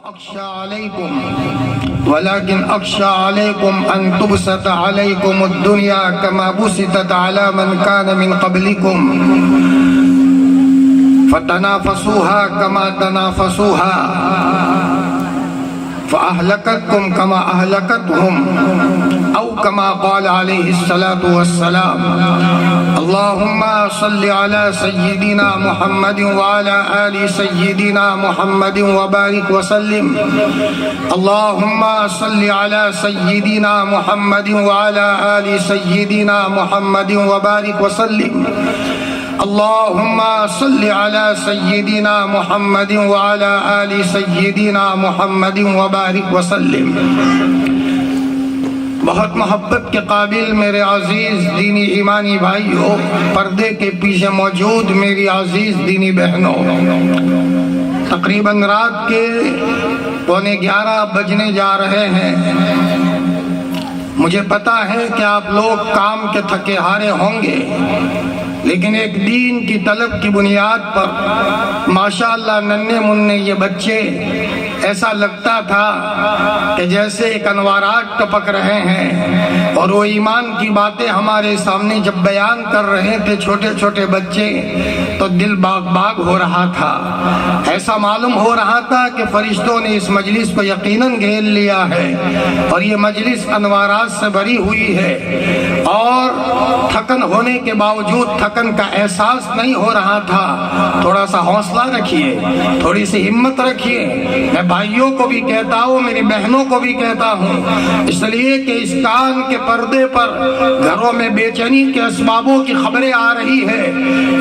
أخشى عليكم ولكن أخشى عليكم أن تبسط عليكم الدنيا كما بسطت على من كان من قبلكم فتنافسوها كما تنافسوها فأهلكتكم كما أهلكتهم أو كما قال عليه الصلاة والسلام. اللهم صل على سيدنا محمد وعلى آل سيدنا محمد وبارك وسلم. اللهم صل على سيدنا محمد وعلى آل سيدنا محمد وبارك وسلم. اللهم صل على سيدنا محمد وعلى آل سيدنا محمد وبارك وسلم. بہت محبت کے قابل میرے عزیز دینی ایمانی بھائیوں، پردے کے پیچھے موجود میری عزیز دینی بہنوں، تقریباً رات کے 11:15 بجنے جا رہے ہیں. مجھے پتا ہے کہ آپ لوگ کام کے تھکے ہارے ہوں گے، لیکن ایک دین کی طلب کی بنیاد پر ماشاءاللہ ننھے منھے یہ بچے، ایسا لگتا تھا کہ جیسے ایک انوارات ٹپک رہے ہیں، اور وہ ایمان کی باتیں ہمارے سامنے جب بیان کر رہے تھے چھوٹے چھوٹے بچے، تو دل باغ باغ ہو رہا تھا. ایسا معلوم ہو رہا تھا کہ فرشتوں نے اس مجلس کو یقیناً گھیر لیا ہے، اور یہ مجلس انوارات سے بھری ہوئی ہے، اور تھکن ہونے کے باوجود تھکن کا احساس نہیں ہو رہا تھا. تھوڑا سا حوصلہ رکھیے، تھوڑی سی ہمت رکھیے. میں بھائیوں کو بھی کہتا ہوں، میری بہنوں کو بھی کہتا ہوں، اس لیے کہ اس کان کے پردے پر گھروں میں بے چینی کے اسبابوں کی خبریں آ رہی ہے.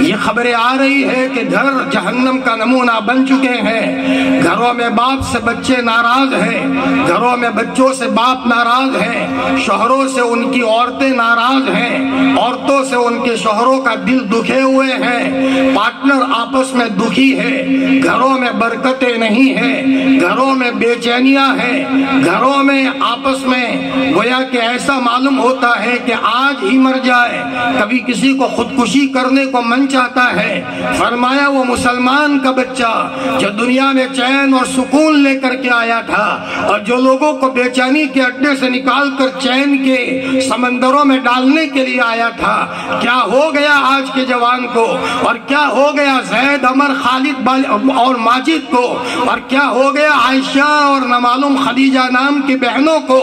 یہ خبریں آ رہی ہے کہ گھر جہنم کا نمونہ بن چکے ہیں. گھروں میں باپ سے بچے ناراض ہیں، گھروں میں بچوں سے باپ ناراض ہیں، شوہروں سے ان کی عورتیں ناراض ہیں، عورتوں سے ان کے شوہروں کا دل دکھے ہوئے ہیں، پارٹنر آپس میں دکھی ہے، گھروں میں برکتیں نہیں ہیں، گھروں میں بے چینیاں ہیں، گھروں میں آپس میں گویا کہ ایسا معلوم ہوتا ہے کہ آج ہی مر جائے. کبھی کسی کو خودکشی کرنے کو من چاہتا ہے. فرمایا وہ مسلمان کا بچہ جو دنیا میں چین اور سکون لے کر کے آیا تھا، اور جو لوگوں کو بے چینی کے اڈے سے نکال کر چین کے سمندروں میں ڈالنے کے لیے آیا تھا، کیا ہو گیا آج کے جوان کو، اور کیا ہو گیا زید، عمر، خالد اور ماجد کو، اور کیا ہو گیا عائشہ اور نامعلوم خدیجہ نام کی بہنوں کو.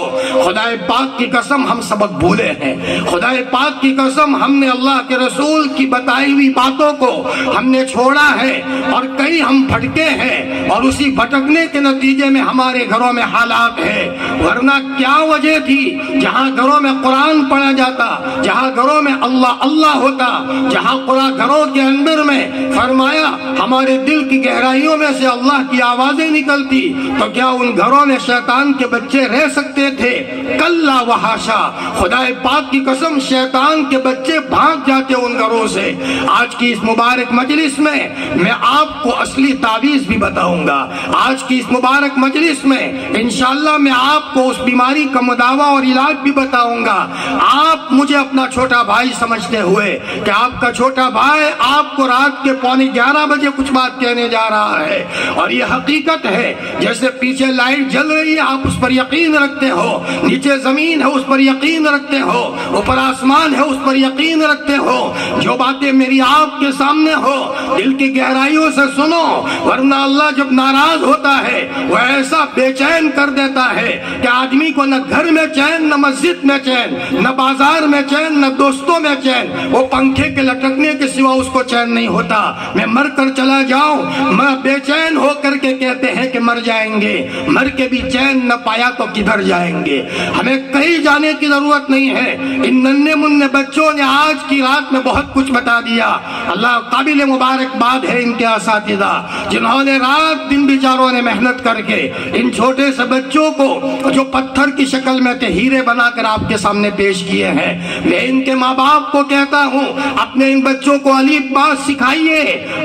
خدا پاک کی قسم ہم سبق بھولے ہیں. خدا پاک کی قسم ہم نے اللہ کے رسول کی بتائی ہوئی باتوں کو ہم نے چھوڑا ہے، اور کئی ہم بھٹکے ہیں، اور اسی بھٹکنے کے نتیجے میں ہمارے گھروں میں حالات ہیں. ورنہ کیا وجہ تھی؟ جہاں گھروں میں قرآن پڑھا جاتا، جہاں گھروں میں اللہ اللہ ہوتا، جہاں قرآن گھروں کے اندر میں فرمایا ہمارے دل کی گہرائیوں میں سے اللہ کی آوازیں نکلتی، تو کیا ان گھروں میں شیطان کے بچے رہ سکتے تھے؟ کلا وحاشا. خدا پاک کی قسم شیطان کے بچے بھاگ جاتے ان گھروں سے. آج کی اس مبارک مجلس میں آپ کو اصلی تعویذ بھی بتاؤں گا. آج کی اس مبارک مجلس میں انشاءاللہ میں آپ کو اس بیماری کا مداوا اور علاج بھی بتاؤں گا. آپ مجھے اپنا چھوٹا بھائی سمجھتے ہوئے کہ آپ کا چھوٹا بھائی آپ کو رات کے 11:15 بجے کچھ بات کہنے جا رہا ہے، اور یہ حقیقت ہے. جیسے پیچھے لائٹ جل رہی ہے آپ اس پر یقین رکھتے ہو، نیچے زمین ہے اس پر یقین رکھتے ہو، اوپر آسمان ہے اس پر یقین رکھتے ہو. جو باتیں میری آپ کے سامنے ہو دل کی گہرائیوں سے سنو، ورنہ اللہ جب ناراض ہوتا ہے وہ ایسا بے چین کر دیتا ہے کہ آدمی کو نہ گھر میں چین، نہ مسجد میں چین، نہ بازار میں چین، نہ دوستوں میں چین. وہ پنکھے کے لٹکنے کے سوا اس کو چین نہیں ہوتا. میں مر کر چلا جاؤں، میں بے چین ہو کر کے کہتے ہیں کہ مر جائیں گے، مر کے بھی چین نہ پایا تو کدھر جائیں گے. ہمیں کہیں جانے کی ضرورت نہیں ہے. ان ننھے منھے بچوں نے آج کی رات میں بہت کچھ بتا دیا. اللہ قابل مبارکباد ہے ان کے اساتذہ جنہوں نے رات دن بیچاروں نے محنت کر کے ان چھوٹے سے بچوں کو جو پتھر کی شکل میں تھے ہیرے بنا کر آپ کے سامنے پیش کیے ہیں. میں ان کے ماں باپ کو کہتا ہوں اپنے ان بچوں کو الف با سکھائیے.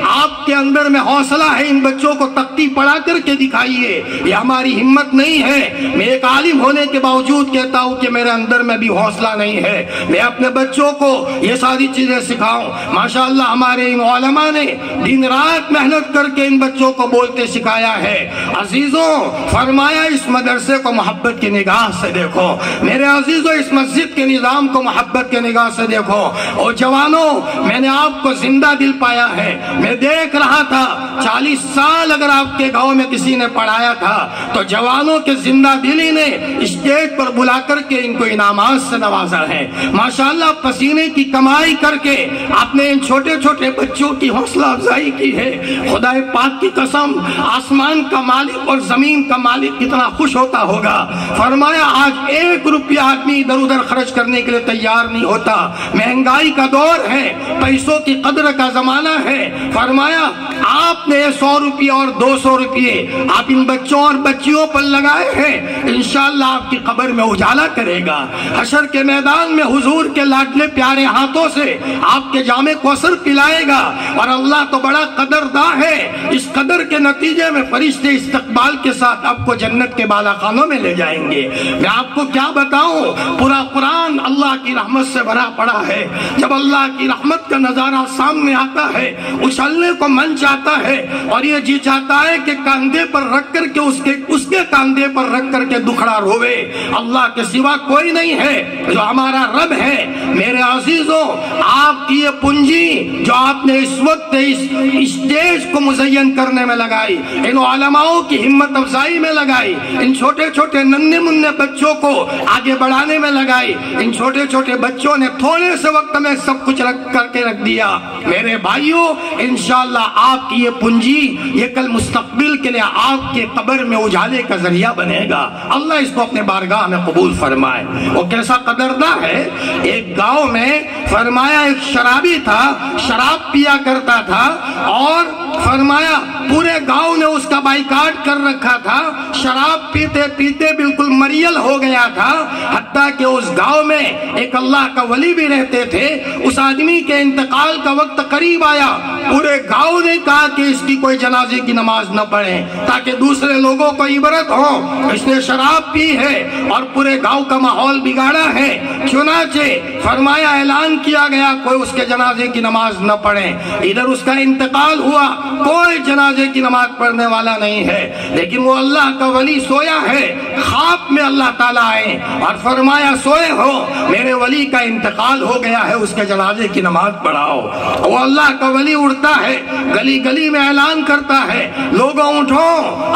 آپ کے اندر میں حوصلہ ہے، ان بچوں کو تختی پڑھا کر کے دکھائیے. چاہیے، یہ ہماری ہمت نہیں ہے۔ میں ایک عالم ہونے کے باوجود کہتا ہوں کہ میرے اندر میں بھی حوصلہ نہیں ہے میں اپنے بچوں کو یہ ساری چیزیں سکھاؤں۔ ماشاءاللہ ہمارے ان علماء نے دن رات محنت کر کے ان بچوں کو بولتے سکھایا ہے۔ عزیزوں، فرمایا اس مدرسے کو محبت کی نگاہ سے دیکھو، میرے عزیزوں اس مسجد کے نظام کو محبت کی نگاہ سے دیکھو۔ اور جوانوں، میں نے آپ کو زندہ دل پایا ہے۔ میں دیکھ رہا تھا 40 سال اگر آپ کے گاؤں میں کسی نے پڑھایا تھا تو جوانوں کے زندہ دلی نے اسٹیج پر بلا کر کے ان کو انعامات سے نوازا ہے۔ ماشاءاللہ پسینے کی کمائی کر کے آپ نے ان چھوٹے چھوٹے بچوں کی حوصلہ افزائی کی ہے۔ خدا پاک کی قسم، آسمان کا مالک اور زمین کا مالک کتنا خوش ہوتا ہوگا۔ فرمایا آج 1 روپیہ آدمی ادھر ادھر خرچ کرنے کے لیے تیار نہیں ہوتا۔ مہنگائی کا دور ہے، پیسوں کی قدر کا زمانہ ہے۔ فرمایا آپ نے 100 روپیہ اور 200 روپیے آپ ان بچوں اور بچیوں پر لگائے ہیں، انشاءاللہ آپ کی قبر میں اجالا کرے گا۔ حشر کے میدان میں حضور کے لاڈلے پیارے ہاتھوں سے آپ کے جامع کوثر پلائے گا، اور اللہ تو بڑا قدردان ہے۔ اس قدر کے نتیجے میں فرشتے استقبال کے ساتھ آپ کو جنت کے بالا خانوں میں لے جائیں گے۔ میں آپ کو کیا بتاؤں، پورا قرآن اللہ کی رحمت سے بھرا پڑا ہے۔ جب اللہ کی رحمت کا نظارہ سامنے آتا ہے اچھلنے کو من چاہتا ہے، اور یہ جی چاہتا ہے کہ کاندھے پر رکھ کر کے اس کے کاندھے پر رکھ کر کے دکھڑا روے۔ اللہ کے سوا کوئی نہیں ہے جو ہمارا رب ہے۔ میرے عزیزوں، آپ کی یہ پونجی جو آپ نے اس وقت اس اسٹیج کو مزین کرنے میں لگائی، ان علماؤں کی ہمت افزائی میں لگائی، ان چھوٹے چھوٹے ننھے منھے بچوں کو آگے بڑھانے میں لگائی، ان چھوٹے چھوٹے بچوں نے تھوڑے سے وقت میں سب کچھ رکھ دیا۔ میرے بھائیوں، انشاءاللہ آپ کی یہ پونجی یہ کل مستقبل کے لیے آپ کے قبر میں اجالے کا ذریعہ بنے گا۔ اللہ اس کو اپنے بارگاہ میں قبول فرمائے۔ وہ کیسا قدردان ہے، ایک گاؤں میں فرمایا ایک شرابی تھا، شراب پیا کرتا تھا، اور فرمایا پورے گاؤں نے اس کا بائیکاٹ کر رکھا تھا۔ شراب پیتے پیتے بالکل مریل ہو گیا تھا، حتیٰ کہ اس گاؤں میں ایک اللہ کا ولی بھی رہتے تھے۔ اس آدمی کے انتقال کا وقت قریب آیا، پورے گاؤں نے کہا کہ اس کی کوئی جنازے کی نماز نہ پڑھیں تاکہ دوسرے لوگوں کو عبرت ہو، اس نے شراب پی ہے اور پورے گاؤں کا ماحول بگاڑا ہے۔ چنانچہ فرمایا اعلان کیا گیا کوئی اس کے جنازے کی نماز نہ پڑھے۔ ادھر اس کا انتقال ہوا، کوئی جنازے کی نماز پڑھنے والا نہیں ہے، لیکن وہ اللہ کا ولی سویا ہے۔ خواب میں اللہ تعالیٰ آئے اور فرمایا سوئے ہو، میرے ولی کا انتقال ہو گیا ہے، اس کے جنازے کی نماز پڑھاؤ۔ وہ اللہ کا ولی اڑتا ہے، گلی گلی میں اعلان کرتا ہے، لوگوں اٹھو،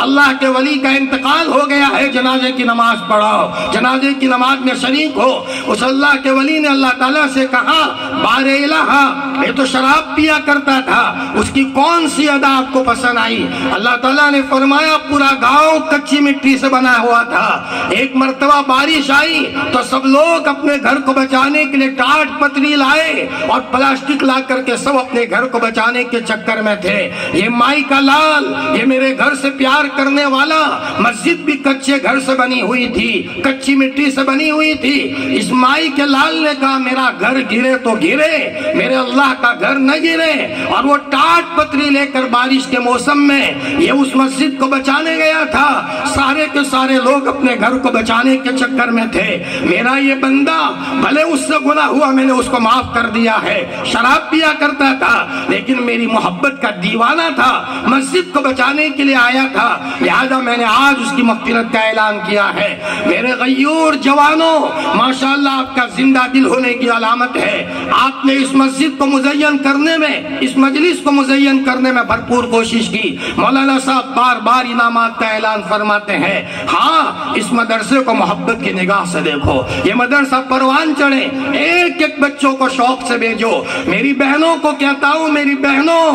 اللہ کے ولی کا انتقال ہو گیا ہے، جنازے کی نماز پڑھاؤ، جنازے کی نماز میں شریک ہو۔ اس اللہ کے ولی نے اللہ تعالیٰ سے کہا، بار الہ، یہ تو شراب پیا کرتا تھا، اس کی کون سی ادا آپ کو پسند آئی؟ اللہ تعالیٰ نے فرمایا پورا گاؤں کچی مٹی سے بنا ہوا تھا، ایک مرتبہ بارش آئی تو سب لوگ اپنے گھر کو بچانے کے لیے ٹاٹ پتری لائے اور پلاسٹک لا کر کے سب اپنے گھر کو بچانے کے چکر میں تھے۔ یہ مائی کا لال، یہ میرے گھر سے پیار کرنے والا، مسجد بھی کچے گھر سے بنی ہوئی تھی، کچی مٹی سے بنی ہوئی تھی۔ اس مائی کے لال نے کہا میرا گھر گرے تو گرے، میرے اللہ کا گھر نہ گرے، اور وہ ٹاٹ پتری لے کر بارش کے موسم میں یہ اس مسجد کو بچانے گیا تھا۔ سارے کے سارے لوگ اپنے گھر کو بچانے کے چکر میں تھے۔ میرا یہ بندہ بھلے اس سے گناہ ہوا، میں نے اس کو معاف کر دیا ہے، شراب پیا کرتا تھا لیکن میری محبت کا دیوانہ تھا، مسجد کو بچانے کے لیے آیا تھا، لہذا میں نے آج اس کی مغفرت کا اعلان کیا ہے۔ میرے غیور جوانوں، ماشاءاللہ آپ کا زندہ دل ہونے کی علامت ہے، آپ نے اس مسجد کو مزین کرنے میں، اس مجلس کو مزین کرنے میں بھرپور کوشش کی۔ مولانا صاحب بار بار انعامات کا اعلان فرماتے ہیں، ہاں اس مدرسے کو محبت کی نگاہ سے دیکھو، یہ مدرسہ پروان چڑھے، ایک ایک بچوں کو شوق سے بھیجو۔ میری بہنوں کو کہتا ہوں، میری بہنوں،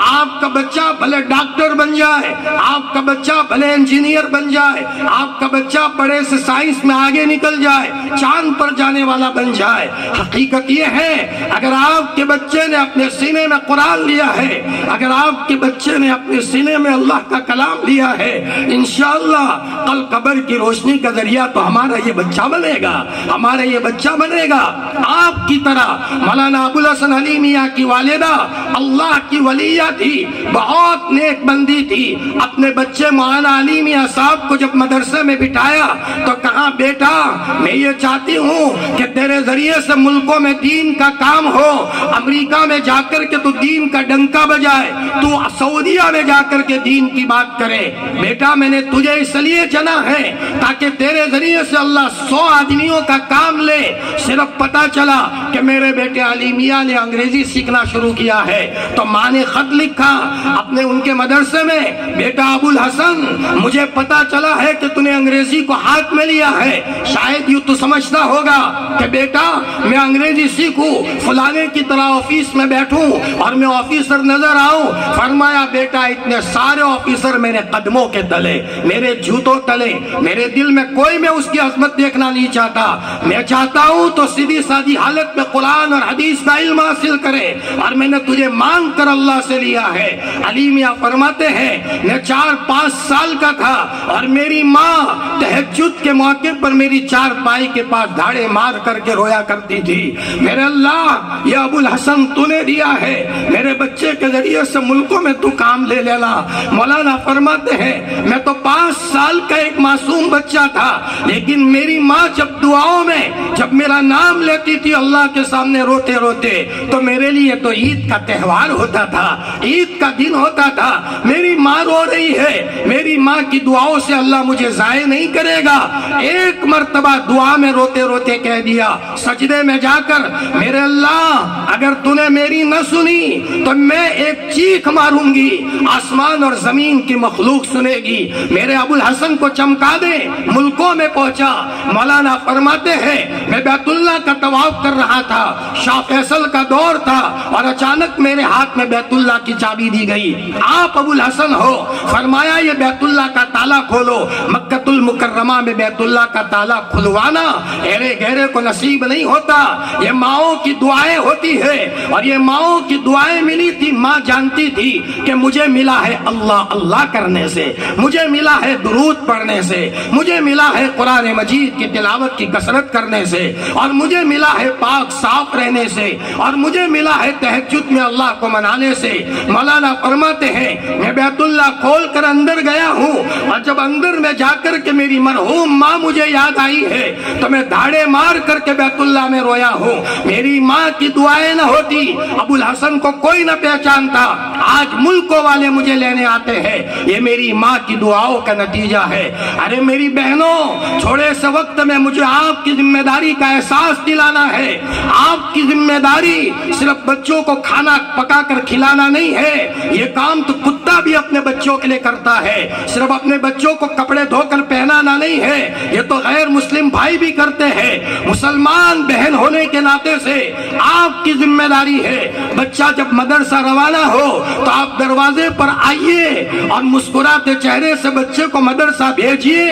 آپ کا بچہ بھلے ڈاکٹر بن جائے، آپ کا بچہ بھلے انجینئر بن جائے، آپ کا بچہ پڑھے سے سائنس میں آگے نکل جائے، چاند پر جانے والا بن جائے، حقیقت یہ ہے اگر آپ کے بچے بچے نے اپنے سینے میں قرآن لیا ہے، اگر آپ کے بچے نے اپنے سینے میں اللہ کا کلام لیا ہے، انشاءاللہ کل قبر کی روشنی کا ذریعہ تو ہمارا یہ بچہ بنے گا، ہمارا یہ بچہ بنے گا۔ آپ کی طرح مولانا ابوالحسن علی میاں کی والدہ اللہ کی ولیہ تھی، بہت نیک بندی تھی۔ اپنے بچے مولانا علی میاں صاحب کو جب مدرسے میں بٹھایا تو کہا بیٹا میں یہ چاہتی ہوں کہ تیرے ذریعے سے ملکوں میں دین کا کام ہو، امریکہ میں جا کر کے تو دین کا ڈنکا بجائے، تو سعودیہ میں جا کر کے دین کی بات کرے۔ بیٹا میں نے تجھے اس لیے چنا ہے تاکہ تیرے ذریعے سے اللہ 100 آدمیوں کا کام لے۔ صرف پتا چلا کہ میرے بیٹے علی میاں نے انگریزی سیکھنا شروع کیا ہے تو ماں نے خط لکھا اپنے ان کے مدرسے میں، بیٹا ابوالحسن مجھے پتا چلا ہے کہ تو نے انگریزی کو ہاتھ میں لیا ہے، شاید یوں تو سمجھتا ہوگا کہ بیٹا میں انگریزی سیکھوں، فلانے کی طرح آفس میں بیٹھوں اور میں آفیسر نظر آؤں۔ فرمایا بیٹا اتنے سارے آفیسر میرے قدموں کے تلے، میرے جوتوں تلے، میرے دل میں کوئی میں اس کی عظمت دیکھنا نہیں چاہتا، میں چاہتا ہوں تو سیدھی سادھی حالت میں قرآن اور حدیث کا علم حاصل کرے، اور میں نے تجھے مانگ کر اللہ سے لیا ہے۔ علی میاں فرماتے ہیں میں 4-5 سال کا تھا اور میری ماں تہجد کے موقع پر میری 4 پائی کے پاس دھاڑے مار کر کے رویا کرتی تھی، میرے اللہ یہ ابوالحسن تو نے دیا ہے، میرے بچے کے ذریعے سے ملکوں میں تو کام لے لینا۔ مولانا فرماتے ہیں میں تو 5 سال کا ایک معصوم بچہ تھا، لیکن میری ماں جب دعاؤں میں جب میرا نام لیتی تھی اللہ کے سامنے روتے روتے، تو میرے لیے تو عید کا تہوار ہوتا تھا، عید کا دن ہوتا تھا۔ میری ماں رو رہی ہے، میری ماں کی دعاؤں سے اللہ مجھے ضائع نہیں کرے گا۔ ایک مرتبہ دعا میں روتے روتے کہہ دیا سجدے میں جا کر، میرے اللہ اگر تو نے میری نہ سنی تو میں ایک چیخ ماروں گی، آسمان اور زمین کی مخلوق سنے گی، میرے ابوالحسن کو چمکا دے۔ ملکوں میں پہنچا، مولانا فرماتے ہیں میں بیت اللہ کا طواف کر رہا تھا، شاہ فیصل کا دور تھا، اور اچانک میرے ہاتھ میں بیت اللہ کی چابی دی گئی، آپ ابوالحسن ہو، فرمایا یہ بیت اللہ کا تالا کھولو۔ مکہ المکرمہ میں بیت اللہ کا تالا کھلوانا ایرے گہرے کو نصیب نہیں ہوتا، یہ ماؤں کی دعائیں ہوتی ہے، اور یہ ماؤں کی دعائیں ملی تھی۔ ماں جانتی تھی کہ مجھے ملا ہے اللہ اللہ کرنے سے، مجھے ملا ہے درود پڑھنے سے، مجھے ملا ہے قرآن مجید کی تلاوت کی کثرت کرنے سے، اور مجھے ملا ہے پاک صاف رہنے سے، اور مجھے ملا ہے تہجد میں اللہ کو منانے سے۔ مولانا فرماتے ہیں میں بیت اللہ کھول کر اندر گیا ہوں، اور جب اندر میں جا کر کے میری مرحوم ماں مجھے یاد آئی ہے تو میں دھاڑے مار کر کے بیت اللہ میں رویا ہوں۔ میری ماں کی دعائیں نہ ہوتی ابوالحسن کو کوئی نہ پہچانتا، آج ملکوں والے مجھے لینے آتے ہیں، یہ میری ماں کی دعاؤں کا نتیجہ ہے۔ ارے میری بہنوں تھوڑے سے وقت میں مجھے آپ کی ذمہ داری کا احساس دلانا ہے۔ آپ کی ذمہ داری صرف بچوں کو کھانا پکا کر کھلانا نہیں ہے، یہ کام تو کتا بھی اپنے بچوں کے لیے کرتا ہے، صرف اپنے بچوں کو کپڑے دھو کر پہنانا نہیں ہے، یہ تو غیر مسلم بھائی بھی کرتے ہیں۔ مسلمان بہن ہونے کے ناطے سے آپ کی ذمہ داری ہے، بچہ جب مدرسہ روانہ ہو تو آپ دروازے پر آئیے اور مسکراتے چہرے سے بچے کو مدرسہ بھیجیے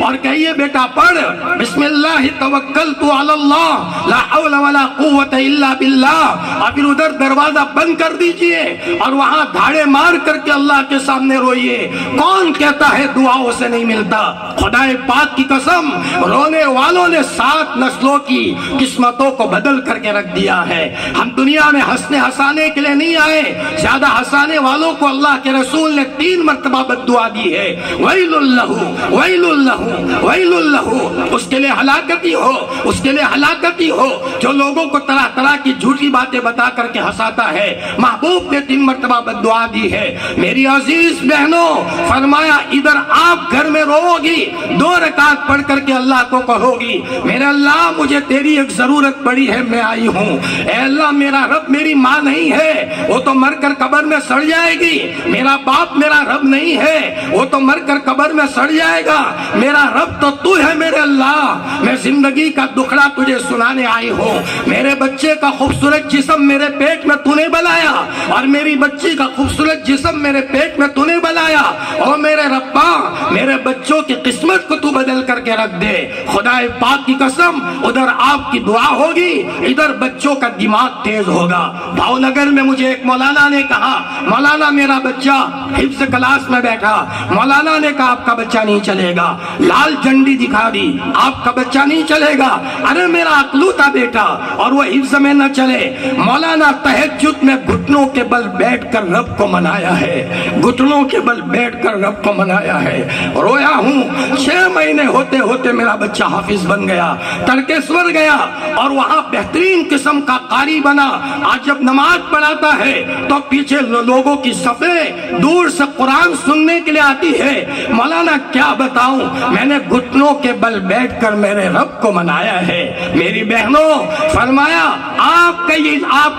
اور کہیے بیٹا پڑھ بسم اللہ توکلت علی اللہ لا حول ولا قوت الا باللہ، اور پھر ادھر دروازہ بند کر دیجئے اور وہاں دھاڑے مار کر کے اللہ کے سامنے روئیے۔ کون کہتا ہے دعاؤں سے نہیں ملتا؟ خدا پاک کی قسم رونے والوں نے 7 نسلوں کی قسمتوں کو بدل کر کے رکھ دیا ہے۔ ہم دنیا میں ہنسنے ہنسانے کے لیے نہیں آئے، زیادہ ہنسانے والوں کو اللہ کے رسول نے 3 مرتبہ بد دعا دی ہے، ویل اللہ ویل اللہ ویل اللہ، اس کے لیے ہلاکتی ہو، اس کے لیے ہلاکتی ہو جو لوگوں کو طرح طرح کی جھوٹی باتیں بتا کر کے ہنساتا ہے۔ محبوب نے 3 مرتبہ بد دعا دی ہے۔ میری عزیز بہنوں فرمایا ادھر آپ گھر میں رو گی، 2 رکعت پڑھ کر کے اللہ کو کہو گی میرے اللہ مجھے تیری ایک ضرورت پڑی ہے، میں آئی ہوں، اے اللہ میرا رب میری ماں نہیں ہے، وہ تو مر کر قبر میں سڑ جائے گی، میرا باپ میرا رب نہیں ہے، وہ تو مر کر قبر میں سڑ جائے گا، میرا رب تو ہے میرے اللہ، میں زندگی کا دکھڑا تجھے سنانے آئی ہوں، میرے بچے کا خوبصورت جسم میرے پیٹ میں تو نے بنایا، اور میری بچی کا خوبصورت جسم میرے پیٹ میں تو نے بنایا، اور میرے ربا میرے بچوں کی قسمت کو تو بدل کر کے رکھ دے. خدا پاک کی قسم ادھر آپ کی دعا ہوگی, ادھر بچوں کا دماغ تیز ہوگا. بھاؤ نگر میں مجھے ایک مولانا نے کہا, مولانا میرا بچہ حفظ کلاس میں بیٹھا, مولانا نے کہا آپ کا بچہ نہیں چلے گا, لال جھنڈی دکھا دی, آپ کا بچہ نہیں چلے گا. ارے میرا اکلوتا بیٹا اور وہ حفظ میں نہ چلے. مولانا تہجد میں گھٹنوں کے بل بیٹھ کر رب کو منایا ہے, گھٹنوں کے بل بیٹھ کر رب کو منایا ہے. رویا ہوں, 6 مہینے ہوتے ہوتے میرا بچہ حافظ بن گیا, ترکیشور گیا اور وہاں بہترین قسم کا قاری بنا. آج جب نماز پڑھاتا ہے تو پیچھے لوگوں کی صفیں دور سے قرآن سننے کے لیے آتی ہے. مولانا کیا بتاؤں, میں نے گھٹنوں کے بل بیٹھ کر میرے رب کو منایا ہے. میری بہنوں, فرمایا آپ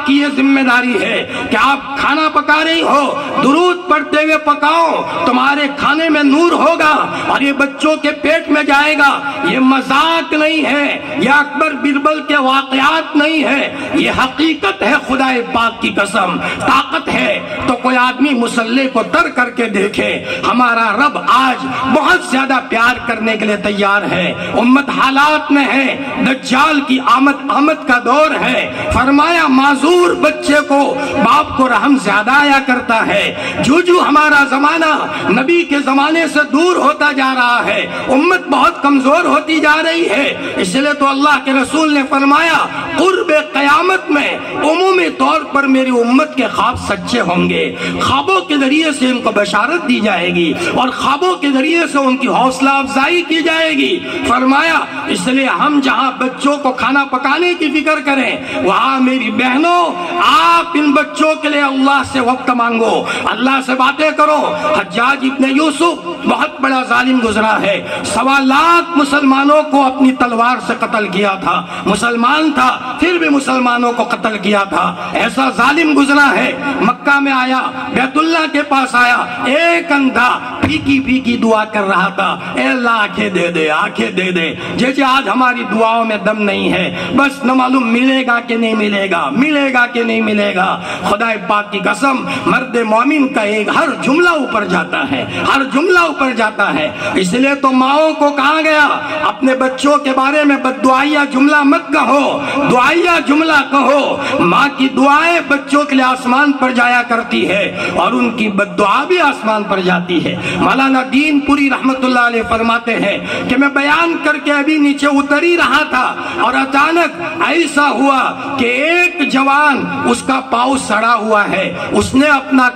کی یہ ذمہ داری ہے کہ آپ کھانا پکا رہی ہو, درود پڑھتے ہوئے پکاؤ, تمہارے کھانے میں نور ہوگا اور یہ بچوں کے پیٹ میں جائے گا. یہ مذاق نہیں ہے, یہ اکبر بربل کے واقعات نہیں ہے, یہ حقیقت ہے. خدا پاک کی قسم طاقت ہے تو کوئی آدمی مسلح کو تر کر کے دیکھے. ہمارا رب آج بہت زیادہ پیار کرنے کے لیے تیار ہے. امت حالات میں ہے, دجال کی آمد کا دور ہے. فرمایا معذور بچے کو باپ کو رحم زیادہ آیا کرتا ہے. جو ہمارا زمانہ نبی کے زمانے سے دور ہوتا جا رہا ہے, امت بہت کمزور ہوتی جا رہی ہے. اس لیے تو اللہ کے رسول نے فرمایا قرب قیامت میں عمومی طور پر میری امت کے خواب سچے ہوں گے. خوابوں کے ذریعے سے ان کو بشارت دی جائے گی اور خوابوں کے ذریعے سے ان کی حوصلہ افزائی کی جائے گی. فرمایا اس لیے ہم جہاں بچوں کو کھانا پکانے کی فکر کریں, وہاں میری بہنوں آپ ان بچوں کے لیے اللہ سے وقت مانگو, اللہ سے باتیں کرو. حجاج ابن یوسف بہت بڑا ظالم گزرا ہے. 1.25 لاکھ مسلمانوں کو اپنی تلوار سے قتل کیا تھا. مسلمان تھا پھر بھی مسلمانوں کو قتل کیا تھا. ایسا ظالم گزرا ہے. مکہ میں آیا, بیت اللہ کے پاس آیا, ایک اندھا پھیکی پھیکی دعا کر رہا تھا, اے اللہ آنکھیں دے دے, آنکھیں دے دے. جیسے آج ہماری دعاؤں میں دم نہیں ہے, بس نہ معلوم ملے گا کہ نہیں ملے گا, ملے گا کہ نہیں ملے گا. خدا پاک کی قسم مرد مومن کا ایک ہر جملہ اوپر جاتا ہے, ہر جملہ اوپر جاتا ہے. اس لیے تو ماؤں کو کہا گیا اپنے بچوں کے بارے میں بددعائیہ جملہ مت کہو, دعائیہ جملہ کہو. ماں کی دعائیں بچوں کے لیے آسمان پر جایا کرتی ہے اور ان کی بددعا بھی آسمان پر جاتی ہے. مولانا دین پوری رحمت اللہ علیہ فرماتے ہیں کہ میں بیان کر کے ابھی نیچے اتر ہی رہا تھا اور اچانک ایسا ہوا کہ ایک جوان, اس کا پاؤں سڑا ہوا ہے, اس نے اپنا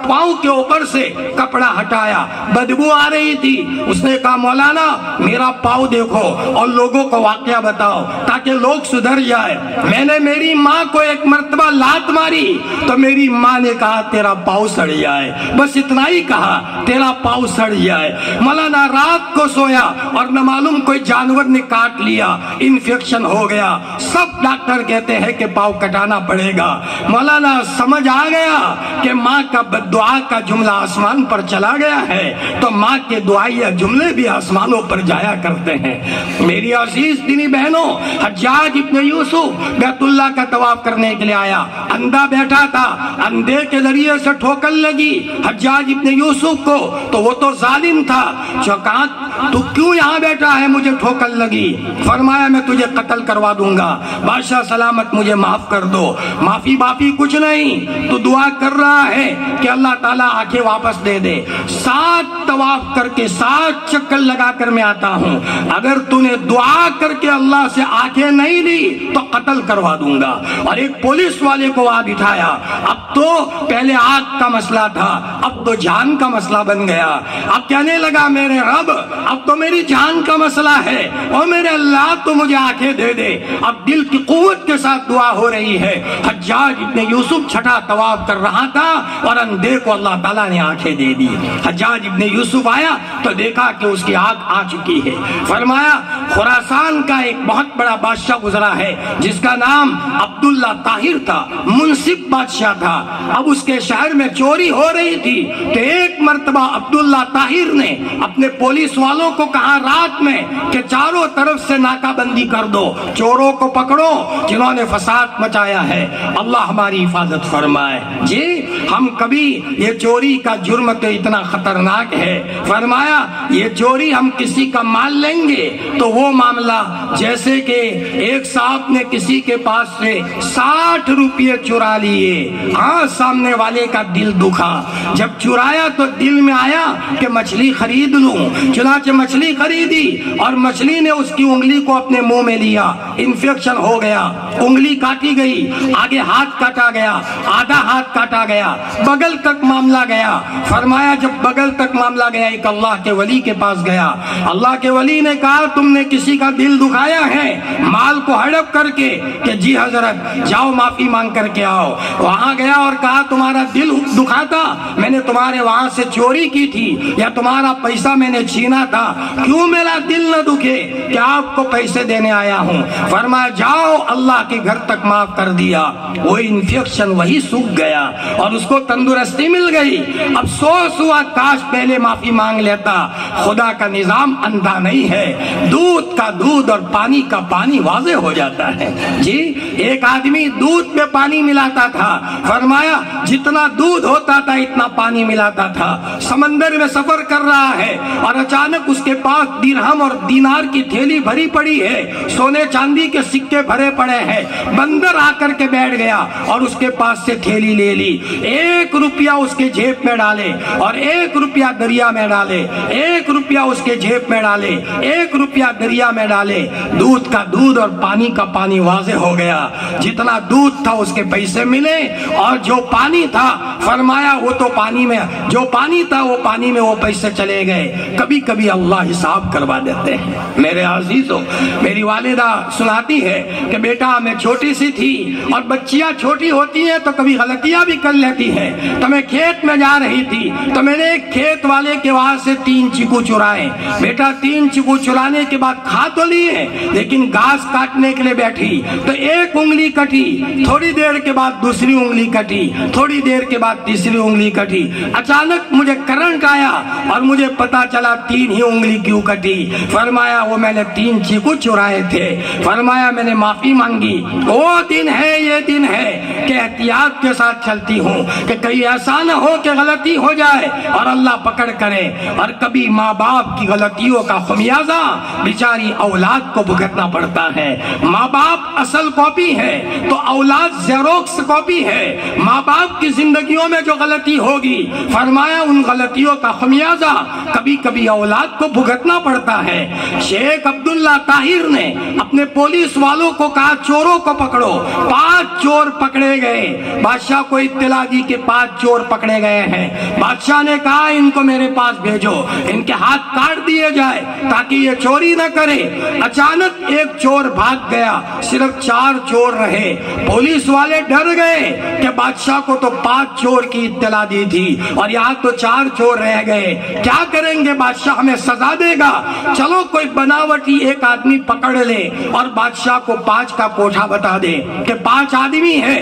پاؤں کے اوپر سے کپڑا ہٹایا, بدبو آ رہی تھی. اس نے کہا مولانا میرا پاؤں دیکھو اور لوگوں کو واقعہ بتاؤ تاکہ لوگ سدھر جائے. میں نے میری ماں کو ایک مرتبہ لات ماری تو میری ماں نے کہا تیرا پاؤں سڑ جائے, بس اتنا ہی کہا, تیرا پاؤں سڑ جائے. مولانا رات کو سویا اور نہ معلوم کوئی جانور نے کاٹ لیا, انفیکشن ہو گیا. سب ڈاکٹر کہتے ہیں کہ پاؤں کٹانا پڑے گا. مولانا سمجھ آ گیا کہ ماں کا بددعا کا جملہ آسمان پر چلا گیا ہے تو ماں کے دعائیہ جملے بھی آسمانوں پر جایا کرتے ہیں. میری عزیز دینی بہنوں, حجاج ابن یوسف بیت اللہ کا طواف کرنے کے لیے آیا, اندھا بیٹھا تھا, اندھے کے ذریعے سے ٹھوکر لگی حجاج ابن یوسف کو تو وہ تو ظالم تھا. جو کہا تو کیوں یہاں بیٹھا ہے, مجھے ٹھوکر لگی. فرمایا میں تجھے قتل کروا دوں گا, بادشاہ سلامت مجھے معاف کر دو. معافی بافی کچھ نہیں, تو دعا کر رہا ہے کہ اللہ تعالیٰ آنکھیں واپس دے دے. 7 طواف کر کے 7 چکر لگا کر میں آتا ہوں, اگر تو نے دعا کر کے اللہ سے آنکھیں نہیں لی تو قتل کروا دوں گا. اور ایک پولیس والے کو وہاں بٹھایا. اب تو پہلے آگ کا مسئلہ تھا, اب تو جان کا مسئلہ بن گیا. اب کہنے لگا میرے رب اب تو میری جان کا مسئلہ ہے, اور میرے اللہ تو مجھے آنکھیں دے دے. اب دل کی قوت کے ساتھ دعا ہو رہی ہے. حجاج ابن یوسف چھٹا طواف کر رہا تھا اور اندھے کو اللہ تعالیٰ نے آنکھیں دے دی. حجاج ابن یوسف آیا تو دیکھا کہ اس کی آگ آ چکی ہے. فرمایا خراسان کا ایک بہت بڑا بادشاہ گزرا ہے جس کا نام عبداللہ طاہر تھا, منصف بادشاہ تھا. اب اس کے شہر میں چوری ہو رہی تھی تو ایک مرتبہ عبداللہ طاہر نے اپنے پولیس والوں والوں کو کہا رات میں کہ چاروں طرف سے ناکہ بندی کر دو، چوروں کو پکڑو جنہوں نے فساد مچایا ہے۔ اللہ ہماری حفاظت فرمائے۔ جی ہم کبھی یہ چوری کا جرم تو اتنا خطرناک ہے، فرمایا یہ چوری ہم کسی کا مال لیں گے تو وہ معاملہ جیسے کہ ایک صاحب نے کسی کے پاس سے 60 روپے چرا لیے، ہاں سامنے والے کا دل دکھا، جب چرایا تو دل میں آیا کہ مچھلی خرید لوں، چنانچہ مچھلی خریدی اور مچھلی نے اس کی انگلی کو اپنے منہ میں لیا، انفیکشن ہو گیا، انگلی کاٹی گئی، آگے ہاتھ کاٹا گیا، آدھا ہاتھ کاٹا گیا، بغل تک معاملہ گیا۔ فرمایا جب بغل تک معاملہ گیا ایک اللہ کے ولی کے پاس گیا، اللہ کے ولی نے کہا تم نے کسی کا دل دکھایا ہے مال کو ہڑپ کر کے؟ کہ جی حضرت، جاؤ معافی مانگ کر کے آؤ۔ وہاں گیا اور کہا تمہارا دل دکھاتا، میں نے تمہارے وہاں سے چوری کی تھی یا تمہارا پیسہ میں نے چھینا تھا، کیوں میرا دل نہ دکھے کہ آپ کو پیسے دینے آیا ہوں؟ فرمایا جاؤ، اللہ کے گھر تک معاف کر دیا، وہ انفیکشن وہی سوکھ گیا اور اس کو تندرستی مل گئی۔ افسوس ہوا کاش پہلے معافی مانگ لیتا۔ خدا کا نظام اندھا نہیں ہے، دودھ کا دودھ اور پانی کا پانی واضح ہو جاتا ہے۔ جی ایک آدمی دودھ میں پانی ملاتا تھا، فرمایا جتنا دودھ ہوتا تھا اتنا پانی ملاتا تھا، سمندر میں سفر کر رہا ہے اور اچانک اس کے پاس درہم اور دینار کی تھیلی بھری پڑی ہے، سونے چاندی کے سکے بھرے پڑے ہیں، بندر آ کر کے بیٹھ گیا اور اس کے پاس سے تھیلی لے لی، 1 روپیہ اس کے جیب میں ڈالے اور 1 روپیہ دریا میں ڈالے، 1 روپیہ اس کے جیب میں ڈالے، 1 روپیہ دریا میں ڈالے، دودھ کا دودھ اور پانی کا پانی واضح ہو گیا، جتنا دودھ تھا اس کے پیسے ملے اور جو پانی تھا فرمایا وہ تو پانی میں، جو پانی تھا وہ پانی میں، وہ پیسے چلے گئے۔ کبھی کبھی اللہ حساب کروا دیتے ہیں۔ میرے عزیزو، میری والدہ سناتی ہے کہ بیٹا میں چھوٹی سی تھی اور بچیاں چھوٹی ہوتی ہیں تو کبھی غلطیاں بھی کر لیتی ہیں، تو میں کھیت میں جا رہی تھی تو میں نے ایک کھیت والے کے وہاں سے 3 چیکو چرائے۔ بیٹا 3 چیکو چرانے کے بعد کھا تو لیے لیکن گھاس کاٹنے کے لیے بیٹھی تو ایک انگلی کٹی، تھوڑی دیر کے بعد دوسری انگلی کٹی، تھوڑی دیر کے بعد تیسری انگلی کٹی، اچانک مجھے کرنٹ آیا اور مجھے پتا چلا 3 ہی انگلی کیوں کٹی۔ فرمایا وہ میں نے 3 چیکو چرائے تھے۔ فرمایا میں نے معافی مانگی، وہ دن ہے یہ دن ہے کہ احتیاط کے ساتھ چلتی ہوں کہ کہیں ایسا نہ ہو کہ غلطی ہو جائے اور اللہ پکڑ کرے۔ اور کبھی ماں باپ کی غلطیوں کا خمیازہ بیچاری اولاد کو بھگتنا پڑتا ہے۔ ماں باپ اصل کاپی ہے تو اولاد زیروکس کاپی ہے۔ ماں باپ کی زندگیوں میں جو غلطی ہوگی فرمایا ان غلطیوں کا خمیازہ کبھی کبھی اولاد کو بھگتنا پڑتا ہے۔ شیخ عبداللہ طاہر نے اپنے پولیس والوں کو کہا چوروں کو پکڑو، 5 چور پکڑے گئے۔ بادشاہ کو اطلاع دی کہ 5 چور پکڑے گئے ہیں۔ بادشاہ نے کہا ان کو میرے پاس بھیجو، ان کے ہاتھ کاٹ دیے جائے تاکہ یہ چوری نہ کرے۔ اچانک ایک چور بھاگ گیا، صرف 4 چور رہے۔ پولیس والے ڈر گئے کہ بادشاہ کو تو 5 چور کی اطلاع دی تھی اور یہاں تو 4 چور رہ گئے، کیا کریں گے؟ بادشاہ ہمیں سزا دے گا، چلو کوئی بناوٹی ایک آدمی پکڑ لے اور بادشاہ کو 5 کا کوٹھا بتا دے کہ 5 آدمی ہے،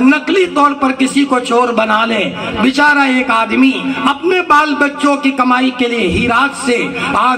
نقلی طور پر کسی کو چور بنا لے۔ بیچارہ ایک آدمی اپنے بال بچوں کی کمائی کے لیے ہیرات سے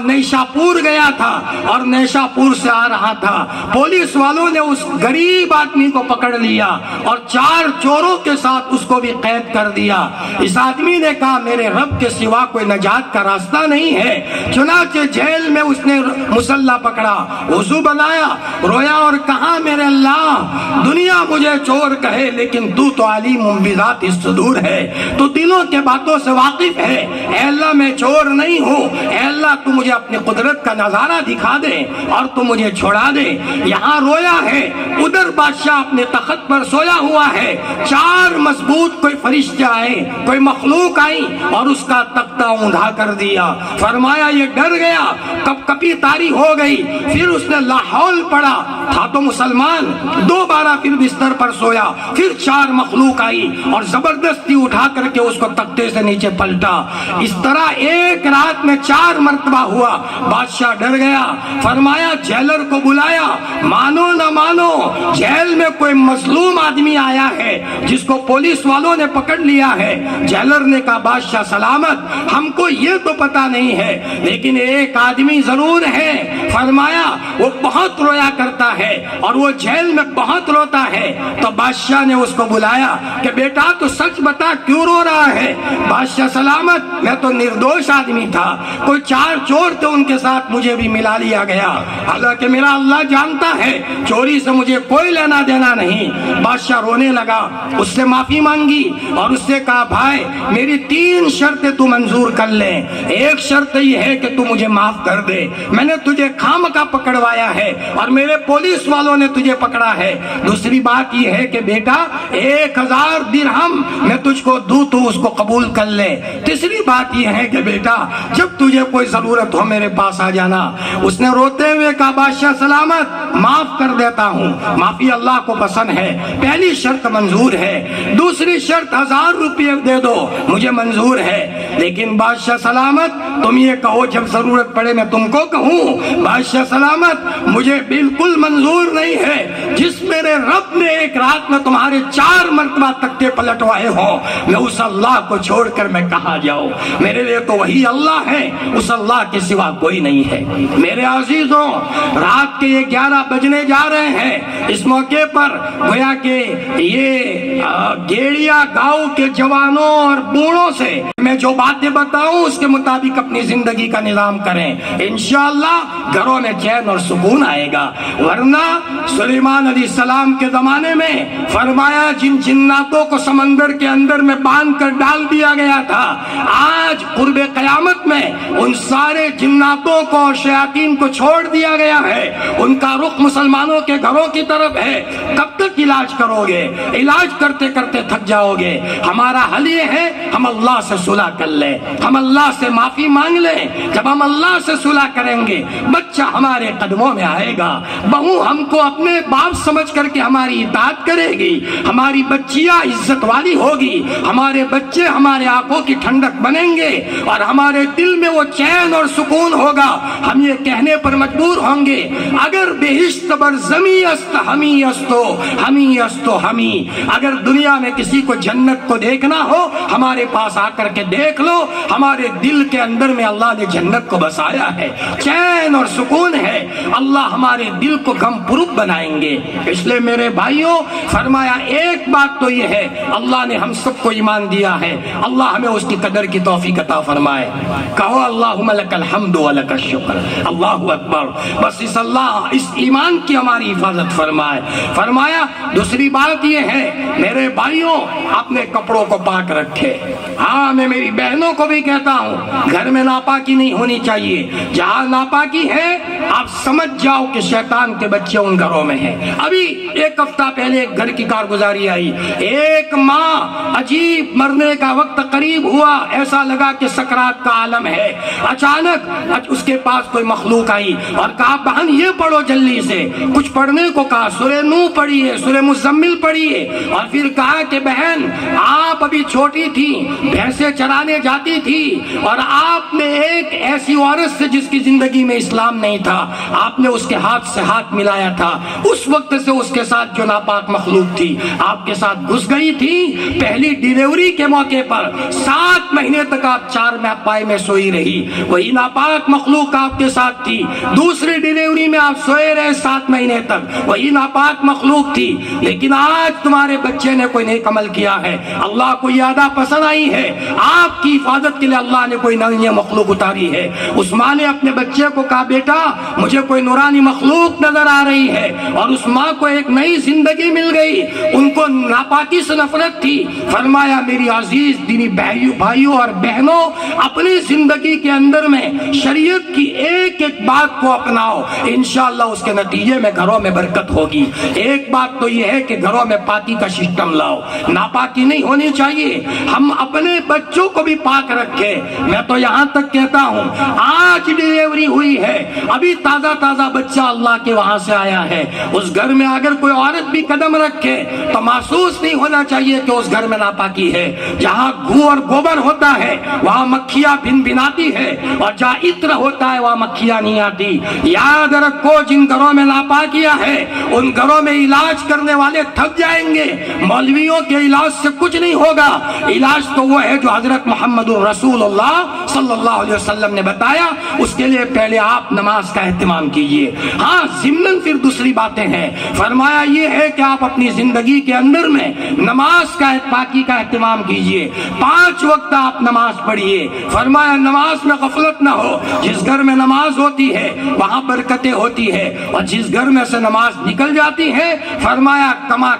نیشاپور گیا تھا اور نیشاپور سے آ رہا تھا، پولیس والوں نے اس غریب آدمی کو پکڑ لیا اور 4 چوروں کے ساتھ اس کو بھی قید کر دیا۔ اس آدمی نے کہا میرے رب کے سوا کوئی نجات کا راستہ نہیں ہے، چنانچہ جیل میں اس نے مسلح پکڑا، وضو بنایا، رویا اور کہا میرے اللہ دنیا مجھے چور کہے لیکن تو علیم بذات الصدور ہے، تو دلوں کے باتوں سے واقف ہے۔ اے اللہ میں چور نہیں ہوں، اے اللہ تو مجھے اپنی قدرت کا نظارہ دکھا دے اور تو مجھے چھوڑا دے۔ یہاں رویا ہے، ادھر بادشاہ اپنے تخت پر سویا ہوا ہے، 4 مضبوط کوئی فرشتے آئے، کوئی مخلوق آئی اور اس کا تختہ اوندا کر دیا۔ فرمایا یہ ڈر گیا، کب کپی طاری ہو گئی، پھر اس نے لا حول پڑھا، تھا تو مسلمان، دوبارہ پھر بستر پر سویا، پھر 4 مخلوق آئی اور زبردستی اٹھا کر کے اس کو تختے سے نیچے پلٹا۔ اس طرح ایک رات میں 4 مرتبہ مرتبہ ہوا۔ بادشاہ ڈر گیا، فرمایا جیلر کو بلایا، مانو نہ مانو جیل میں کوئی مظلوم آدمی آیا ہے جس کو پولیس والوں نے پکڑ لیا ہے۔ جیلر نے کہا بادشاہ سلامت، ہم کو یہ تو پتا نہیں ہے لیکن ایک آدمی ضرور ہے۔ فرمایا وہ بہت رویا کرتا ہے اور وہ جیل میں بہت روتا ہے۔ تو بادشاہ نے اس کو بلایا کہ بیٹا تو سچ بتا کیوں رو رہا ہے؟ بادشاہ سلامت، میں تو نردوش آدمی تھا، کوئی 4 چور تھے ان کے ساتھ مجھے بھی ملا لیا گیا، حالانکہ میرا اللہ جانتا ہے چوری سے مجھے کوئی لینا دینا نہیں۔ بادشاہ رونے لگا، اس سے معافی مانگی اور اس سے کہا بھائی میری 3 شرطیں تو منظور کر لے۔ ایک شرط یہ ہے کہ تو مجھے معاف کر دے، میں نے تجھے خامخواہ پکڑوایا ہے اور میرے پولیس والوں نے تجھے پکڑا ہے۔ دوسری بات یہ ہے کہ بیٹا 1000 درہم میں تجھ کو دوں تو اس کو قبول کر لے۔ تیسری بات یہ ہے کہ بیٹا جب تجھے کوئی ضرورت ہو میرے پاس آ جانا۔ اس نے روتے ہوئے کہا بادشاہ سلامت معاف کر دیتا ہوں، معافی اللہ کو پسند ہے، پہلی شرط منظور ہے، دوسری شرط 1000 روپے دے دو مجھے منظور ہے، لیکن بادشاہ سلامت تم یہ کہو جب ضرورت پڑے میں تم کو کہوں۔ بادشاہ سلامت مجھے بالکل منظور نہیں ہے، جس میرے رب نے ایک رات میں تمہارے 4 مرتبہ تختے پلٹوائے ہوں، میں اس اللہ کو چھوڑ کر میں کہاں جاؤں؟ میرے لیے تو وہی اللہ ہے، اس اللہ کے سوا کوئی نہیں ہے۔ میرے عزیزوں رات کے 11 بجنے جا رہے ہیں، اس موقع پر گویا کہ یہ گیڑیا گاؤں کے جوانوں اور بوڑھوں سے میں جو باتیں بتاؤں اس کے مطابق اپنی زندگی کا نظام کریں، انشاءاللہ گھروں میں چین اور سکون آئے گا۔ ورنہ سلیمان علیہ السلام کے زمانے میں فرمایا جن جناتوں کو سمندر کے اندر میں باندھ کر ڈال دیا گیا تھا، آج قرب قیامت میں ان سارے جناتوں کو اور شیاطین کو چھوڑ دیا گیا ہے، ان کا رخ مسلمانوں کے گھروں کی طرف ہے۔ کب تک علاج کرو گے؟ علاج کرتے کرتے تھک جاؤ گے۔ ہمارا حل یہ ہے ہم اللہ سے صلح کر لیں، ہم اللہ سے معافی مانگ لیں۔ جب ہم اللہ سے صلح کریں گے بچہ ہمارے قدموں میں آئے گا، بہو ہم کو اپنے باپ سمجھ کر کے ہماری اطاعت کرے گی، ہماری بچیاں عزت والی ہوگی، ہمارے بچے ہمارے آنکھوں کی ٹھنڈک بنیں گے اور ہمارے دل میں وہ چین اور سکون ہوگا۔ ہم یہ کہنے پر مجبور ہوں گے اگر بہشت بر زمیں است ہمی استو ہمی استو ہمی، اگر دنیا میں کسی کو جنت کو دیکھنا ہو ہمارے پاس آ کر کے دیکھ لو، ہمارے دل کے اندر میں اللہ نے جنت کو بسایا ہے، چین اور سکون ہے، اللہ ہمارے دل کو غم پروب بنائیں گے۔ اس لیے میرے بھائیوں فرمایا ایک بات تو یہ ہے اللہ نے ہم سب کو ایمان دیا ہے، اللہ ہمیں اس کی قدر کی توفیق عطا فرمائے۔ کہو اللہم لک الحمد و لک الشکر، اللہ اکبر۔ بس اس اللہ اس ایمان کی ہماری حفاظت فرمائے۔ فرمایا دوسری بات یہ ہے میرے بھائیوں اپنے کپڑوں کو پاک رکھے۔ ہاں میں میری بہنوں کو بھی کہتا ہوں گھر میں ناپاکی نہیں ہونی چاہیے، جہاں ناپاکی ہے آپ سمجھ جاؤ کہ شیطان کے بچے ان گھروں میں ہیں۔ ابھی 1 ہفتہ پہلے ایک گھر کی کارگزاری آئی، ایک ماں عجیب مرنے کا وقت قریب ہوا، ایسا لگا کہ سکرات کا عالم ہے، اچانک اس کے پاس کوئی مخلوق آئی اور کہا بہن یہ پڑھو جلدی سے، کچھ پڑھنے کو کہا، سورہ نوح پڑھیے، سورہ مزمل پڑھیے، اور پھر کہا کہ بہن آپ ابھی چھوٹی تھی، بھینسیں چرانے جاتی تھی اور آپ نے ایک ایسی عورت سے جس کی زندگی میں اسلام نہیں تھا آپ نے اس کے ہاتھ سے ہاتھ ملایا تھا، اس وقت سے اس کے ساتھ جو ناپاک مخلوق تھی آپ کے ساتھ گھس گئی تھی۔ پہلی ڈیلیوری کے موقع پر 7 مہینے تک آپ 4 پائے میں سوئی رہی، وہی ناپاک مخلوق آپ کے ساتھ تھی۔ دوسری ڈیلیوری میں آپ سوئے رہے 7 مہینے تک، وہی ناپاک مخلوق تھی، لیکن آج تمہارے بچے نے کوئی نیک عمل کیا ہے، اللہ کو یادہ پسند آئی ہے، آپ کی حفاظت کے لیے اللہ نے کوئی نئی مخلوق اتاری ہے۔ اس ماں نے اپنے بچے کو کہا بیٹا مجھے کوئی نورانی مخلوق نظر آ رہی ہے، اور اس ماں کو ایک نئی زندگی مل گئی، ان کو ناپاکی سے نفرت تھی۔ فرمایا میری عزیز دینی بھائیوں اور بہنوں اپنی زندگی کے اندر میں شریعت کی ایک ایک بات کو اپناؤ، انشاءاللہ اس کے نتیجے میں گھروں میں برکت ہوگی۔ ایک بات تو یہ ہے کہ گھروں میں پاکی کا سسٹم لاؤ، ناپاکی نہیں ہونی چاہیے، ہم اپنے بچوں کو بھی پاک رکھے۔ میں تو یہاں تک کہتا ہوں آج ڈیلیوری ہوئی ہے, ابھی تازہ تازہ بچہ اللہ کے وہاں سے آیا ہے, اس گھر میں اگر کوئی عورت بھی قدم رکھے تو محسوس نہیں ہونا چاہیے کہ اس گھر میں ناپاکی ہے. جہاں گو اور گوبر ہوتا ہے وہاں مکھیاں بن بناتی ہے, اور جہاں عطر ہوتا ہے وہاں مکھیاں نہیں آتی. یاد رکھو, جن گھروں میں ناپاکیاں ہے ان گھروں میں علاج کرنے والے تھک جائیں گے. مولویوں کے علاج سے کچھ نہیں ہوگا. علاج تو وہ ہے جو حضرت محمد رسول اللہ صلی اللہ علیہ وسلم نے بتایا. اس کے لیے پہلے آپ نماز کا اہتمام کیجئے. ہاں ضمناً پھر دوسری باتیں ہیں. فرمایا یہ ہے کہ آپ اپنی زندگی کے اندر میں نماز کا پاکی کا اہتمام کیجئے. 5 وقت آپ نماز پڑھیے. فرمایا نماز میں غفلت نہ ہو. جس گھر میں نماز ہوتی ہے وہاں برکتیں ہوتی ہے, اور جس گھر میں سے نماز نکل جاتی ہے فرمایا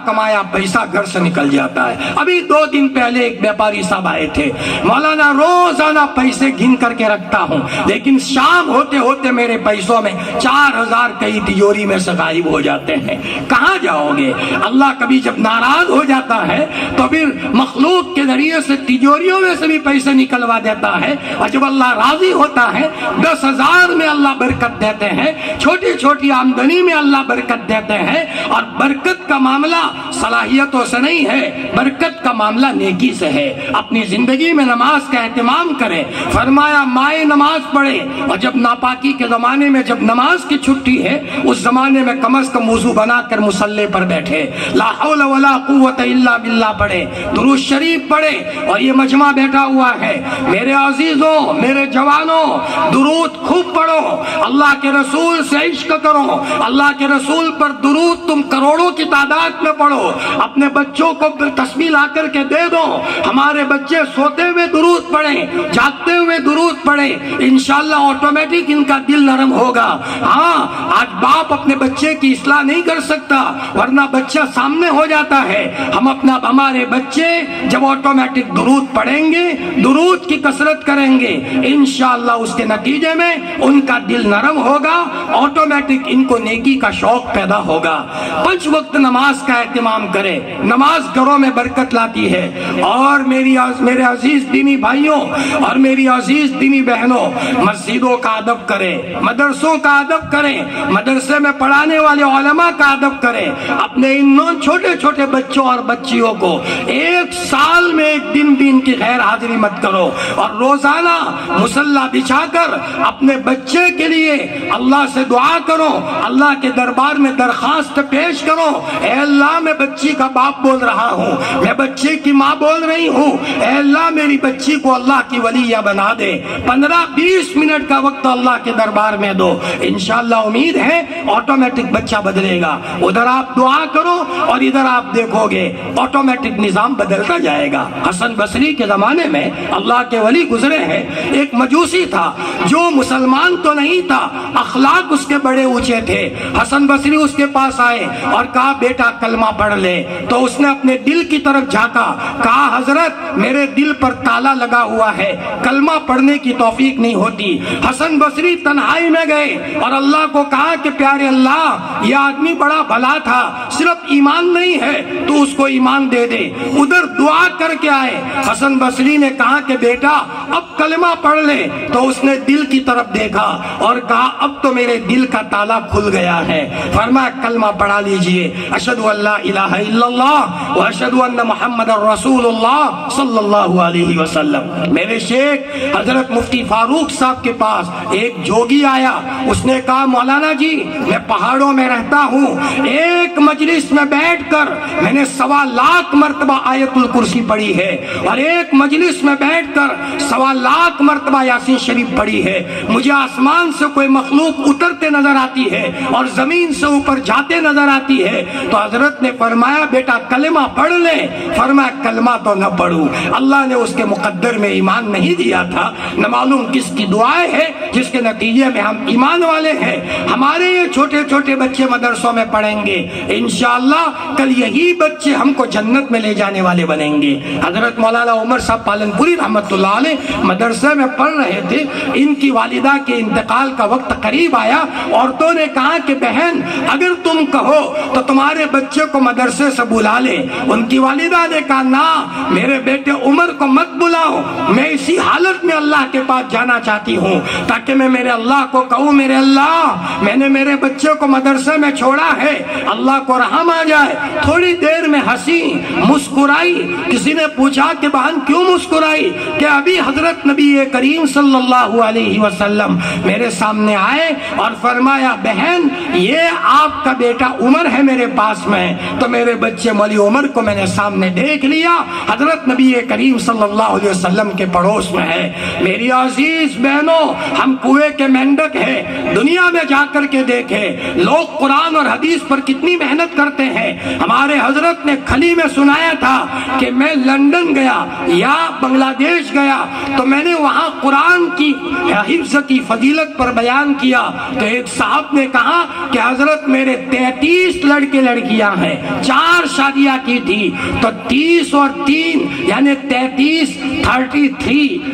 کمایا پیسہ گھر سے نکل جاتا ہے. ابھی 2 دن پہلے ایک بیپاری صاحب آئے تھے. مولانا روزانہ پیسے گن کر کے رکھتا ہوں, لیکن شام ہوتے ہوتے میرے پیسوں میں 4000 کئی تجوری میں سے غائب ہو جاتے ہیں. کہاں جاؤ گے؟ اللہ کبھی جب ناراض ہو جاتا ہے تو پھر مخلوق کے ذریعے سے تجوریوں میں سے بھی پیسے نکلوا دیتا ہے, اور جب اللہ راضی ہوتا ہے 10,000 میں اللہ برکت دیتے ہیں, چھوٹی چھوٹی آمدنی میں اللہ برکت دیتے ہیں. اور برکت کا معاملہ صلاحیتوں سے نہیں ہے, برکت کا معاملہ نیکی سے ہے. اپنی زندگی میں نماز کا اہتمام کریں. فرمایا مائیں نماز پڑھے, اور جب ناپاکی کے زمانے میں جب نماز کی چھٹی ہے اس زمانے میں کم از کم وضو بنا کر مصلی پر بیٹھے, لا حول ولا قوت الا باللہ پڑھے, درود شریف پڑھے. اور یہ مجمع بیٹھا ہوا ہے, میرے عزیزوں, میرے جوانوں, درود خوب پڑھو, اللہ کے رسول سے عشق کرو. اللہ کے رسول پر درود تم کروڑوں کی تعداد میں پڑھو. اپنے بچوں کو تسبیح لا کر کے دے دو. ہمارے بچے سوتے ہوئے درود پڑھیں, جاگتے ہوئے درود پڑھیں, انشاءاللہ آٹومیٹک ان کا دل نرم ہوگا. ہاں آج باپ اپنے بچے کی اصلاح نہیں کر سکتا ورنہ بچہ سامنے ہو جاتا ہے. ہمارے بچے جب آٹومیٹک درود پڑھیں گے, درود کی کثرت کریں گے, انشاءاللہ اس کے نتیجے میں ان کا دل نرم ہوگا, آٹومیٹک ان کو نیکی کا شوق پیدا ہوگا. 5 وقت نماز کا اہتمام کرے. نماز گھروں میں برکت لاتی ہے. اور میرے عزیز دینی بھائیوں اور میری عزیز دینی بہنوں, مسجدوں کا ادب کریں, مدرسوں کا ادب کریں, مدرسے میں پڑھانے والے علماء کا ادب کریں. اپنے ان چھوٹے چھوٹے بچوں اور بچیوں کو 1 سال میں 1 دن بھی ان کی غیر حاضری مت کرو, اور روزانہ مصلی بچھا کر اپنے بچے کے لیے اللہ سے دعا کرو, اللہ کے دربار میں درخواست پیش کرو. اے اللہ میں بچی کا باپ بول رہا ہوں, میں بچے کی ماں بول رہی ہوں, اے اللہ میری بچی کو اللہ کی ولیہ بنا دے. 15-20 منٹ کا وقت اللہ کے دربار میں دو, انشاءاللہ امید ہے آٹومیٹک بچہ بدلے گا. ادھر آپ دعا کرو اور ادھر آپ دیکھو گے آٹومیٹک نظام بدلتا جائے گا. حسن بصری کے زمانے میں اللہ کے ولی گزرے ہیں. ایک مجوسی تھا جو مسلمان تو نہیں تھا, اخلاق اس کے بڑے اونچے تھے. حسن بصری اس کے پاس آئے اور کہا بیٹا کلمہ پڑھ لے. تو اس نے اپنے دل کی طرف جھانکا, کہا حضرت میرے دل پر تالا لگا ہوا ہے, کلمہ پڑھنے کی توفیق نہیں ہوتی. حسن بصری تنہائی میں گئے اور اللہ کو کہا کہ پیارے اللہ یہ آدمی بڑا بھلا تھا, صرف ایمان نہیں ہے, تو اس کو ایمان دے دے. ادھر دعا کر کے آئے. حسن بصری نے کہا کہ بیٹا اب کلمہ پڑھ لے. تو اس نے دل کی طرف دیکھا اور کہا اب تو میرے دل کا تالا کھل گیا ہے. فرمایا کلمہ پڑھا لیجئے, اشہد ان لا الہ الا اللہ و اشہد ان محمد رسول اللہ صلی اللہ علیہ وسلم. میرے شیخ حضرت مفتی فاروق صاحب کے پاس ایک جوگی آیا. اس نے کہا مولانا جی میں پہاڑوں میں رہتا ہوں, ایک مجلس میں بیٹھ کر میں نے 1.25 لاکھ مرتبہ آیت الکرسی پڑھی ہے, اور ایک مجلس میں بیٹھ کر 1.25 لاکھ مرتبہ یاسین شریف پڑھی ہے. مجھے آسمان سے کوئی مخلوق اترتے نظر آتی ہے اور زمین سے اوپر جاتے نظر آتی ہے. تو حضرت نے فرمایا بیٹا کلمہ پڑھ لے. فرمایا کلمہ تو نہ پڑھوں, اللہ نے اس کے مقدر میں ایمان نہیں دیا تھا. نہ معلوم کس کی دعائیں ہے جس کے نتیجے میں ہم ایمان والے ہیں. ہمارے یہ چھوٹے چھوٹے بچے مدرسوں میں پڑھیں گے, انشاءاللہ کل یہی بچے ہم کو جنت میں لے جانے والے بنیں گے. حضرت مولانا عمر صاحب پالن پوری رحمت اللہ علیہ مدرسے میں پڑھ رہے تھے, ان کی والدہ کے انتقال انتقال کا وقت قریب آیا، عورتوں نے کہا کہ بہن اگر تم کہو تو تمہارے بچے کو مدرسے سے بلا لے۔ ان کی والدہ نے کہا نا، میرے بیٹے عمر کو مت بلاؤ، میں اسی حالت میں اللہ کے پاس جانا چاہتی ہوں تاکہ میں میرے اللہ کو کہوں میرے اللہ میں نے میرے بچے کو مدرسے میں چھوڑا ہے، اللہ کو رحم آ جائے۔ تھوڑی دیر میں ہنسی، مسکرائی۔ کسی نے پوچھا کہ بہن کیوں مسکرائی؟ کہ ابھی حضرت نبی کریم صلی اللہ علیہ وسلم میرے سامنے آئے اور فرمایا بہن یہ آپ کا بیٹا عمر ہے میرے پاس میں، تو میرے بچے مولی عمر کو میں نے سامنے دیکھ لیا، حضرت نبی کریم صلی اللہ علیہ وسلم کے پڑوس میں ہے۔ میری عزیز بہنوں، ہم کنویں کے مینڈک ہیں، دنیا میں جا کر کے دیکھیں لوگ قرآن اور حدیث پر کتنی محنت کرتے ہیں۔ ہمارے حضرت نے کھلی میں سنایا تھا کہ میں لندن گیا یا بنگلہ دیش گیا تو میں نے وہاں قرآن کی حفظ کی فضیلت پر بیان کیا تو ایک صاحب نے کہا کہ حضرت میرے 33 لڑکے لڑکیاں ہیں، 4 شادیاں کی تھی تو 30 اور 3 یعنی 33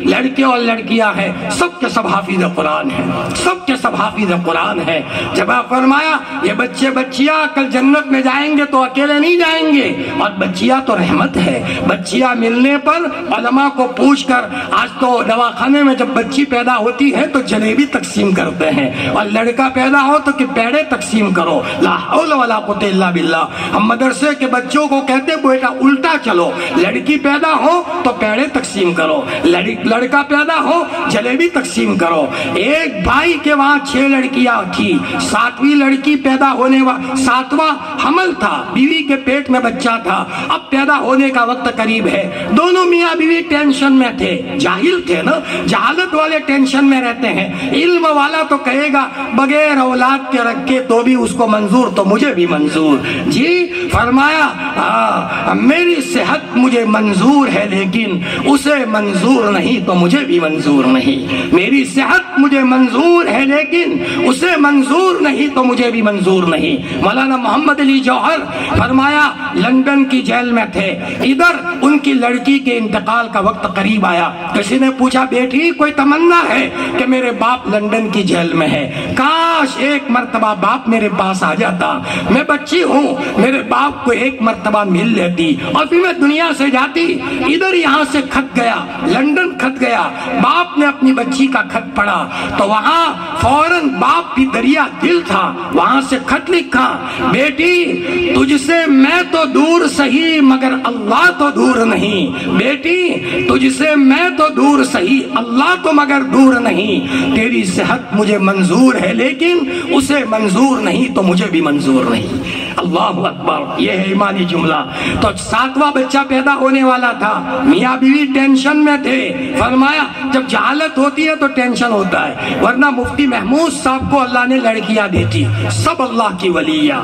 لڑکے اور لڑکیاں ہیں، سب کے سب حافظ قرآن ہیں، سب کے سب حافظ قرآن ہیں۔ جب آپ فرمایا یہ بچے بچیاں کل جنت میں جائیں گے تو اکیلے نہیں جائیں گے، اور بچیاں تو رحمت ہے۔ بچیاں ملنے پر علماء کو پوچھ کر، آج تو دواخانے میں جب بچی پیدا ہوتی ہے تو جلیبی تقسیم کرتے ہیں، اور لڑکا پیدا ہو تو کہ پیڑے تقسیم کرو، لا حول ولا قوت الا باللہ۔ ہم مدرسے کے بچوں کو کہتے بیٹا الٹا چلو، لڑکی پیدا ہو تو پیڑے تقسیم کرو، لڑکا پیدا ہو جلیبی تقسیم کرو۔ ایک بھائی کے وہاں 6 لڑکیاں تھی، 7ویں لڑکی پیدا ہونے 7واں حمل تھا، بیوی کے پیٹ میں بچہ تھا، اب پیدا ہونے کا وقت قریب ہے۔ دونوں میاں بیوی ٹینشن میں تھے، جاہل تھے نا، جہالت والے ٹینشن میں رہتے ہیں۔ علم والا تو کہے گا بغیر اولاد کے رکھے تو بھی اس کو منظور تو مجھے بھی منظور۔ جی فرمایا میری صحت مجھے منظور ہے لیکن اسے منظور نہیں تو مجھے بھی منظور نہیں، میری صحت مجھے منظور ہے لیکن اسے منظور نہیں تو مجھے بھی منظور نہیں۔ مولانا محمد علی جوہر فرمایا لندن کی جیل میں تھے، ادھر ان کی لڑکی کے انتقال کا وقت قریب آیا، کسی نے پوچھا بیٹی کوئی تمنا ہے کہ میرے باپ لندن کی جیل میں ہے، کاش ایک مرتبہ باپ میرے پاس آ جاتا، میں بچی ہوں میرے باپ کو ایک مرتبہ مل لیتی اور پھر میں دنیا سے جاتی۔ ادھر یہاں سے خط گیا، لندن خط گیا، باپ نے اپنی بچی کا خط پڑھا تو وہاں فوراً باپ بھی دریا دل تھا، وہاں سے خط لکھا بیٹی تجھ سے میں تو دور سہی مگر اللہ تو دور نہیں، بیٹی تجھ سے میں تو دور سہی اللہ تو مگر دور نہیں، تیری صحت مجھے منظور ہے لیکن اسے منظور نہیں تو مجھے بھی منظور نہیں۔ اللہ اکبر، یہ ہے ایمانی جملہ۔ تو 7واں بچہ پیدا ہونے والا تھا، میاں بیوی ٹینشن میں تھے۔ فرمایا جب جہالت ہوتی ہے تو ٹینشن ہوتا ہے، ورنہ مفتی محمود صاحب کو اللہ نے لڑکیاں دی تھی، سب اللہ کی ولیاں،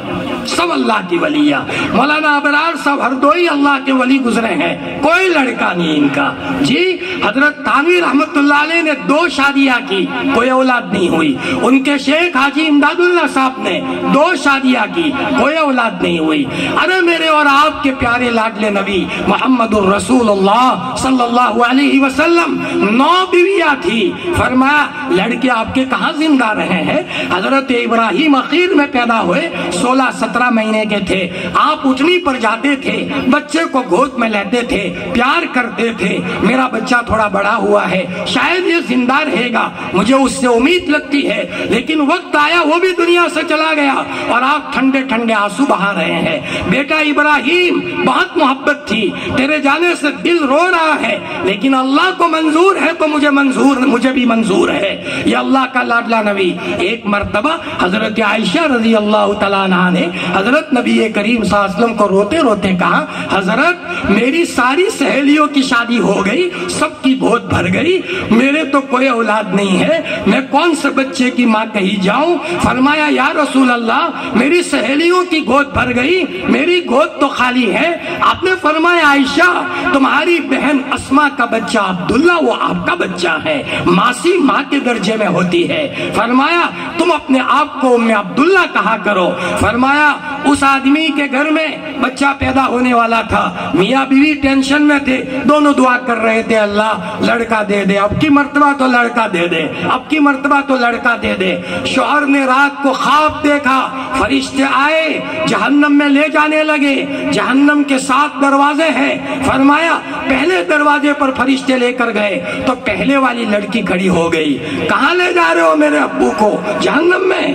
سب اللہ کی ولیاں۔ مولانا ابرار صاحب ہردوئی اللہ کے ولی گزرے ہیں، کوئی لڑکا نہیں ان کا۔ جی حضرت تھانوی رحمت اللہ علیہ نے 2 شادیاں کی، کوئی اولاد نہیں ہوئی۔ ان کے شیخ حاجی امداد اللہ صاحب نے 2 شادیاں کی، کوئی اولاد نہیں ہوئی۔ ارے میرے اور آپ کے پیارے لاڈلے نبی محمد الرسول اللہ صلی اللہ علیہ وسلم 9 بیویاں تھی۔ فرمایا لڑکے آپ کے کہاں زندہ رہے ہیں؟ حضرت ابراہیم اخیر میں پیدا ہوئے، 16-17 مہینے کے تھے، آپ اٹھنی پر جاتے تھے، بچے کو گود میں لیتے تھے، پیار کرتے تھے، میرا بچہ تھوڑا بڑا ہوا ہے، شاید یہ زندہ رہے گا، مجھے اس سے امید لگتی ہے، لیکن وقت آیا وہ بھی دنیا سے چلا گیا اور آپ ٹھنڈے ٹھنڈے آنسو بہا رہے ہیں۔ بیٹا ابراہیم بہت محبت تھی، تیرے جانے سے دل رو رہا ہے، لیکن اللہ کو منظور ہے تو مجھے بھی منظور ہے۔ یہ اللہ کا لاڈلا نبی۔ ایک مرتبہ حضرت عائشہ رضی اللہ تعالیٰ عنہ نے حضرت نبی کریم صلی اللہ علیہ وسلم کو روتے روتے کہا حضرت میری ساری سہیلیوں کی شادی ہو گئی، سب کی گود بھر گئی، میرے تو کوئی اولاد نہیں ہے، میں کون سے بچے کی ماں کہی جاؤں؟ فرمایا یا رسول اللہ میری سہیلیوں کی گود بھر گئی، میری گود تو خالی ہے۔ آپ نے فرمایا عائشہ تمہاری بہن اسما کا بچہ عبداللہ وہ آپ کا بچہ ہے، ماسی ماں کے درجے میں ہوتی ہے۔ فرمایا تم اپنے آپ کو ام عبداللہ کہا کرو۔ فرمایا اس آدمی کے گھر میں بچہ پیدا ہونے والا تھا، میاں بیوی ٹینشن میں تھے، دونوں دعا کر رہے تھے اللہ لڑکا دے دے، اب کی مرتبہ تو لڑکا دے دے، اب کی مرتبہ تو لڑکا دے دے۔ شوہر نے رات کو خواب دیکھا، فرشتے آئے جہنم میں لے جانے لگے، جہنم کے 7 دروازے ہیں، فرمایا پہلے دروازے پر فرشتے لے کر گئے تو پہلے والی لڑکی کھڑی ہو گئی، کہاں لے جا رہے ہو میرے ابو کو؟ جہنم میں،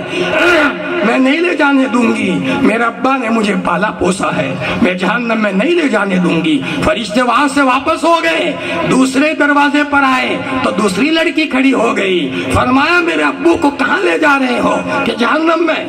میں نہیں لے جانے دوں گی، میرے ابا نے مجھے پالا پوسا ہے، میں جہنم میں نہیں لے جانے دوں گی۔ فرشتے وہاں سے واپس ہو گئے، دوسرے دروازے پر آئے تو دوسری لڑکی کھڑی ہو گئی، فرمایا میرے ابو کو کہاں لے جا رہے ہو؟ کہ جہنم میں،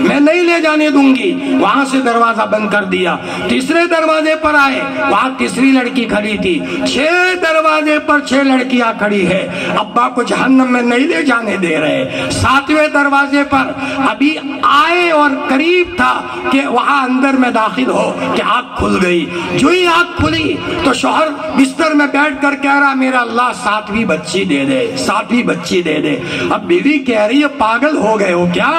میں نہیں لے جانے دوں گی، وہاں سے دروازہ بند کر دیا۔ تیسرے دروازے پر آئے، وہاں تیسری لڑکی کھڑی تھی۔ 6 دروازے پر 6 لڑکیاں کھڑی ہے، ابا کو جہنم میں نہیں لے جانے دے رہے۔ 7ویں دروازے پر ابھی آئے اور قریب تھا کہ وہاں اندر میں داخل ہو کہ آنکھ کھل گئی، جو ہی آنکھ کھلی تو شوہر بستر میں بیٹھ کر کہہ رہا میرا اللہ 7ویں بچی دے دے، 7ویں بچی دے دے۔ اب بیوی کہہ رہی ہے پاگل ہو گئے ہو کیا؟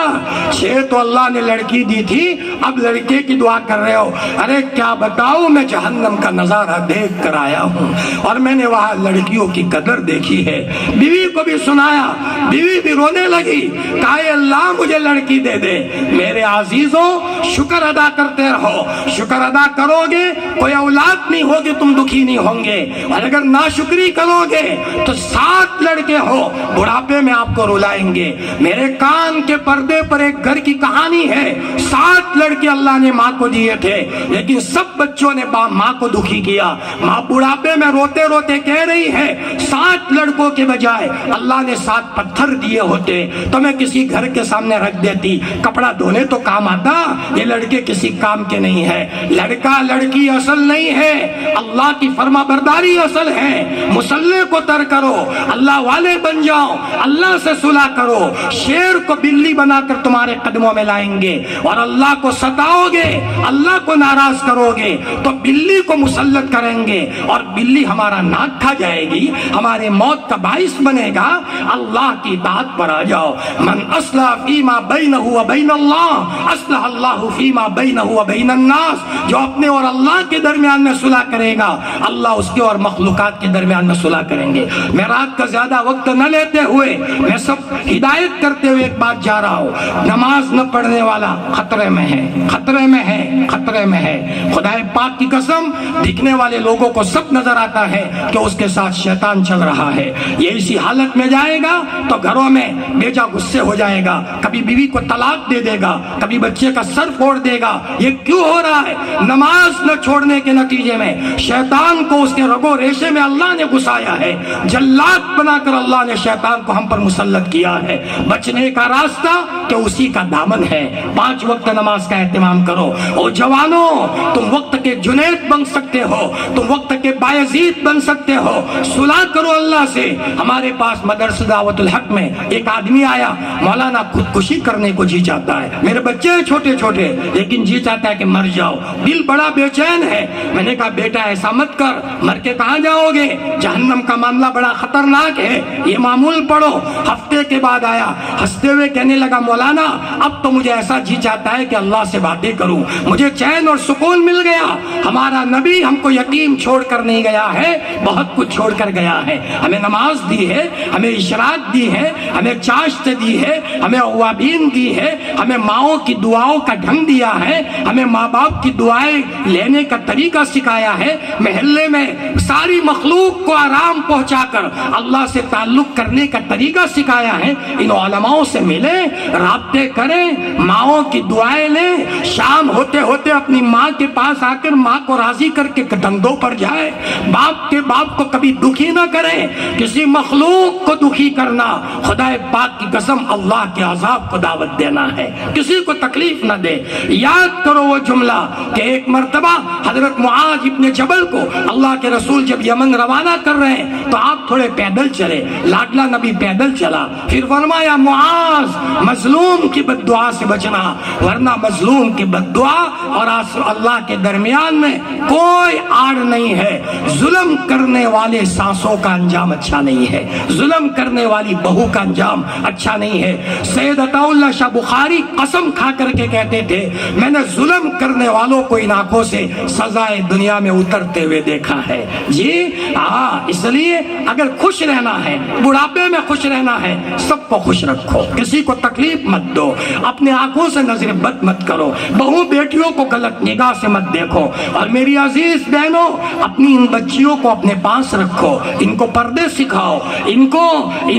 6 تو اللہ نے لڑکی دی تھی، اب لڑکے کی دعا کر رہے ہو؟ ارے کیا بتاؤں، میں جہنم کا نظارہ دیکھ کر آیا ہوں اور میں نے وہاں لڑکیوں کی قدر دیکھی ہے۔ بیوی کو بھی سنایا، بیوی بھی رونے لگی، کہا اے اللہ مجھے لڑکی دے دے۔ میرے عزیزوں شکر ادا کرتے رہو، شکر ادا کرو گے کوئی اولاد نہیں ہوگی تم دکھی نہیں ہوں گے، اور اگر ناشکری کرو گے تو 7 لڑکے ہو بڑھاپے میں آپ کو رلائیں گے۔ میرے کان کے پردے پر ایک گھر کی کہانی ہے، 7 لڑکے اللہ نے ماں کو دیے تھے لیکن سب بچوں نے ماں کو دکھی کیا۔ ماں بڑھاپے میں روتے روتے کہہ رہی ہے 7 لڑکوں کے بجائے اللہ نے 7 پتھر دیے ہوتے تو میں کسی گھر کے سامنے رکھ دیتی، کپڑا دھونے تو کام آتا، یہ لڑکے کسی کام کے نہیں ہے۔ لڑکا لڑکی اصل نہیں ہے، اللہ کی فرما برداری اصل ہے۔ مسلح کو تر کرو، اللہ والے بن جاؤ، اللہ سے صلح کرو۔ شیر کو بلی بنا کر تمہارے قدموں میں لائیں گے اور اللہ کو ستاؤ گے، اللہ کو ناراض کرو گے تو بلی کو مسلط کریں گے اور بلی ہمارا ناک کھا جائے گی، ہمارے موت کا باعث بنے گا۔ اللہ کی اطاعت پر آ جاؤ۔ من اصلح فیما بینہ و بین اللہ اصلح اللہ فیما بینہ و بین الناس، جو اپنے اور اللہ کے درمیان میں صلح کرے گا اللہ اس کے اور مخلوقات کے درمیان میں صلح کریں گے۔ میں رات کا زیادہ وقت نہ لیتے ہوئے میں سب ہدایت کرتے ہوئے ایک بات جا رہا ہوں، نماز نہ پڑھنے والا خطرے میں ہے، خطرے میں ہے، خطرے میں ہے۔ خدا پاک کی قسم، دکھنے والے لوگوں کو سب نظر آتا ہے کہ اس کے ساتھ شیطان چل رہا ہے۔ یہ اسی حالت میں جائے گا تو گھروں میں بیٹا غصے ہو جائے گا، کبھی بیوی کو طلاق دے دے گا، کبھی بچے کا سر پھوڑ دے گا۔ یہ کیوں ہو رہا ہے؟ نماز نہ چھوڑنے کے نتیجے میں شیطان کو اس کے رگو ریشے میں اللہ نے گھسایا ہے، جلاد بنا کر اللہ نے شیطان کو ہم پر مسلط کیا ہے۔ بچنے کا راستہ کہ اسی کا دامن ہے۔ 5 وقت نماز کا اہتمام کرو۔ او جوانوں، تم وقت کے جنید بن سکتے ہو، تم وقت کے بایزید بن سکتے ہو، صلح کرو اللہ سے۔ ہمارے پاس مدرسہ دعوت الحق میں ایک آدمی آیا، مولانا خودکشی کرنے کو جی چاہتا ہے، میرے بچے ہیں چھوٹے چھوٹے لیکن جی چاہتا ہے کہ مر جاؤ، دل بڑا بے چین ہے۔ میں نے کہا بیٹا ایسا مت کر، مر کے کہاں جاؤ گے؟ جہنم کا معاملہ بڑا خطرناک ہے، یہ معمول پڑھو۔ ہفتے کے بعد آیا، ہنستے ہوئے کہنے لگا مولانا اب تو مجھے ایسا جی چاہتا ہے کہ اللہ سے باتیں کروں، مجھے چین اور سکون مل گیا۔ ہمارا نبی ہم کو یتیم چھوڑ کر نہیں گیا ہے، بہت کچھ چھوڑ کر گیا ہے۔ ہمیں نماز دی ہے، ہمیں اشراق دی ہے، ہمیں چاشت دی ہے، ہمیں اوابین دی ہے، ہمیں ماؤں کی دعاؤں کا ڈھنگ دیا ہے، ہمیں ماں باپ کی دعائیں لینے کا طریقہ سکھایا ہے، محلے میں ساری مخلوق کو آرام پہنچا کر اللہ سے تعلق کرنے کا طریقہ سکھایا ہے۔ ان علماؤں سے ملیں، رابطے کریں، ماؤں کی دعائیں لیں، شام ہوتے ہوتے اپنی ماں کے پاس آ کر ماں کو راضی کر کے کندھوں پر جائے۔ باپ کے باپ کو کبھی دکھی نہ کریں، کسی مخلوق کو دکھی کرنا خدا پاک کی قسم اللہ کے عذاب کو دعوت دینا ہے، کسی کو تکلیف نہ دے۔ یاد کرو وہ جملہ کہ ایک مرتبہ حضرت معاذ ابن جبل کو اللہ کے رسول جب یمن روانہ کر رہے ہیں تو آپ تھوڑے پیدل چلے، لاڈلا نبی پیدل چلا، پھر فرمایا معاذ مظلوم مظلوم کی بد دعا سے بچنا، ورنہ مظلوم کی بد دعا اور اللہ کے درمیان میں کوئی آڑ نہیں ہے۔ ظلم کرنے والے سانسوں کا انجام اچھا نہیں ہے، ظلم کرنے والی بہو کا انجام اچھا نہیں ہے۔ سید عطا اللہ شاہ بخاری قسم کھا کر کے کہتے تھے میں نے ظلم کرنے والوں کو ان آنکھوں سے سزائے دنیا میں اترتے ہوئے دیکھا ہے۔ جی ہاں، اس لیے اگر خوش رہنا ہے، بڑھاپے میں خوش رہنا ہے، سب کو خوش رکھو، کسی کو تکلیف مت دو، اپنے آنکھوں سے نظر بد مت کرو، بہو بیٹیوں کو غلط نگاہ سے مت دیکھو۔ اور میری عزیز بہنوں، اپنی ان بچیوں کو اپنے پاس رکھو، ان کو پردے سکھاؤ، ان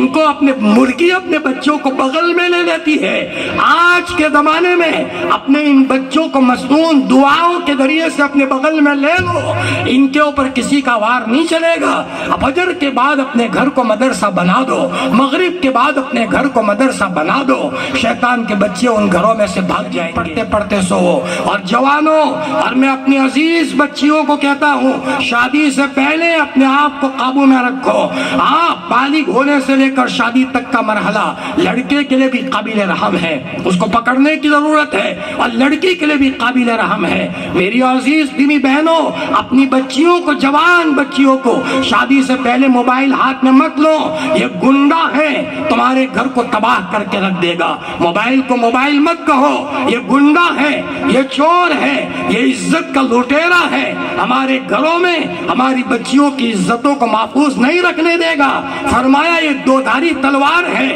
کو اپنے مرغی اپنے بچوں کو بغل میں لے لیتی ہے۔ آج کے زمانے میں اپنے ان بچوں کو مصنون دعاؤں کے ذریعے سے اپنے بغل میں لے لو، ان کے اوپر کسی کا وار نہیں چلے گا۔ فجر کے بعد اپنے گھر کو مدرسہ بنا دو، مغرب کے بعد اپنے گھر کو مدرسہ بنا دو، شیطان کے بچے ان گھروں میں سے بھاگ جائیں گے۔ پڑھتے پڑھتے سو۔ اور جوانوں، اور میں اپنی عزیز بچیوں کو کہتا ہوں، شادی سے پہلے اپنے آپ کو قابو میں رکھو۔ ہاں، بالغ ہونے سے لے کر شادی تک کا مرحلہ لڑکے کے لیے بھی قابل رحم ہے، اس کو پکڑنے کی ضرورت ہے، اور لڑکی کے لیے بھی قابل رحم ہے۔ میری عزیز دینی بہنوں، اپنی بچیوں کو، جوان بچیوں کو شادی سے پہلے موبائل ہاتھ میں مت لو، یہ گنڈا ہے، تمہارے گھر کو تباہ کر کے رکھ دے گا۔ موبائل کو موبائل مت کہو، یہ گنڈا ہے، یہ چور ہے، یہ عزت کا لوٹیرا ہے، ہمارے گھروں میں ہماری بچیوں کی عزتوں کو محفوظ نہیں رکھنے دے گا۔ فرمایا یہ دو دھاری تلوار ہے،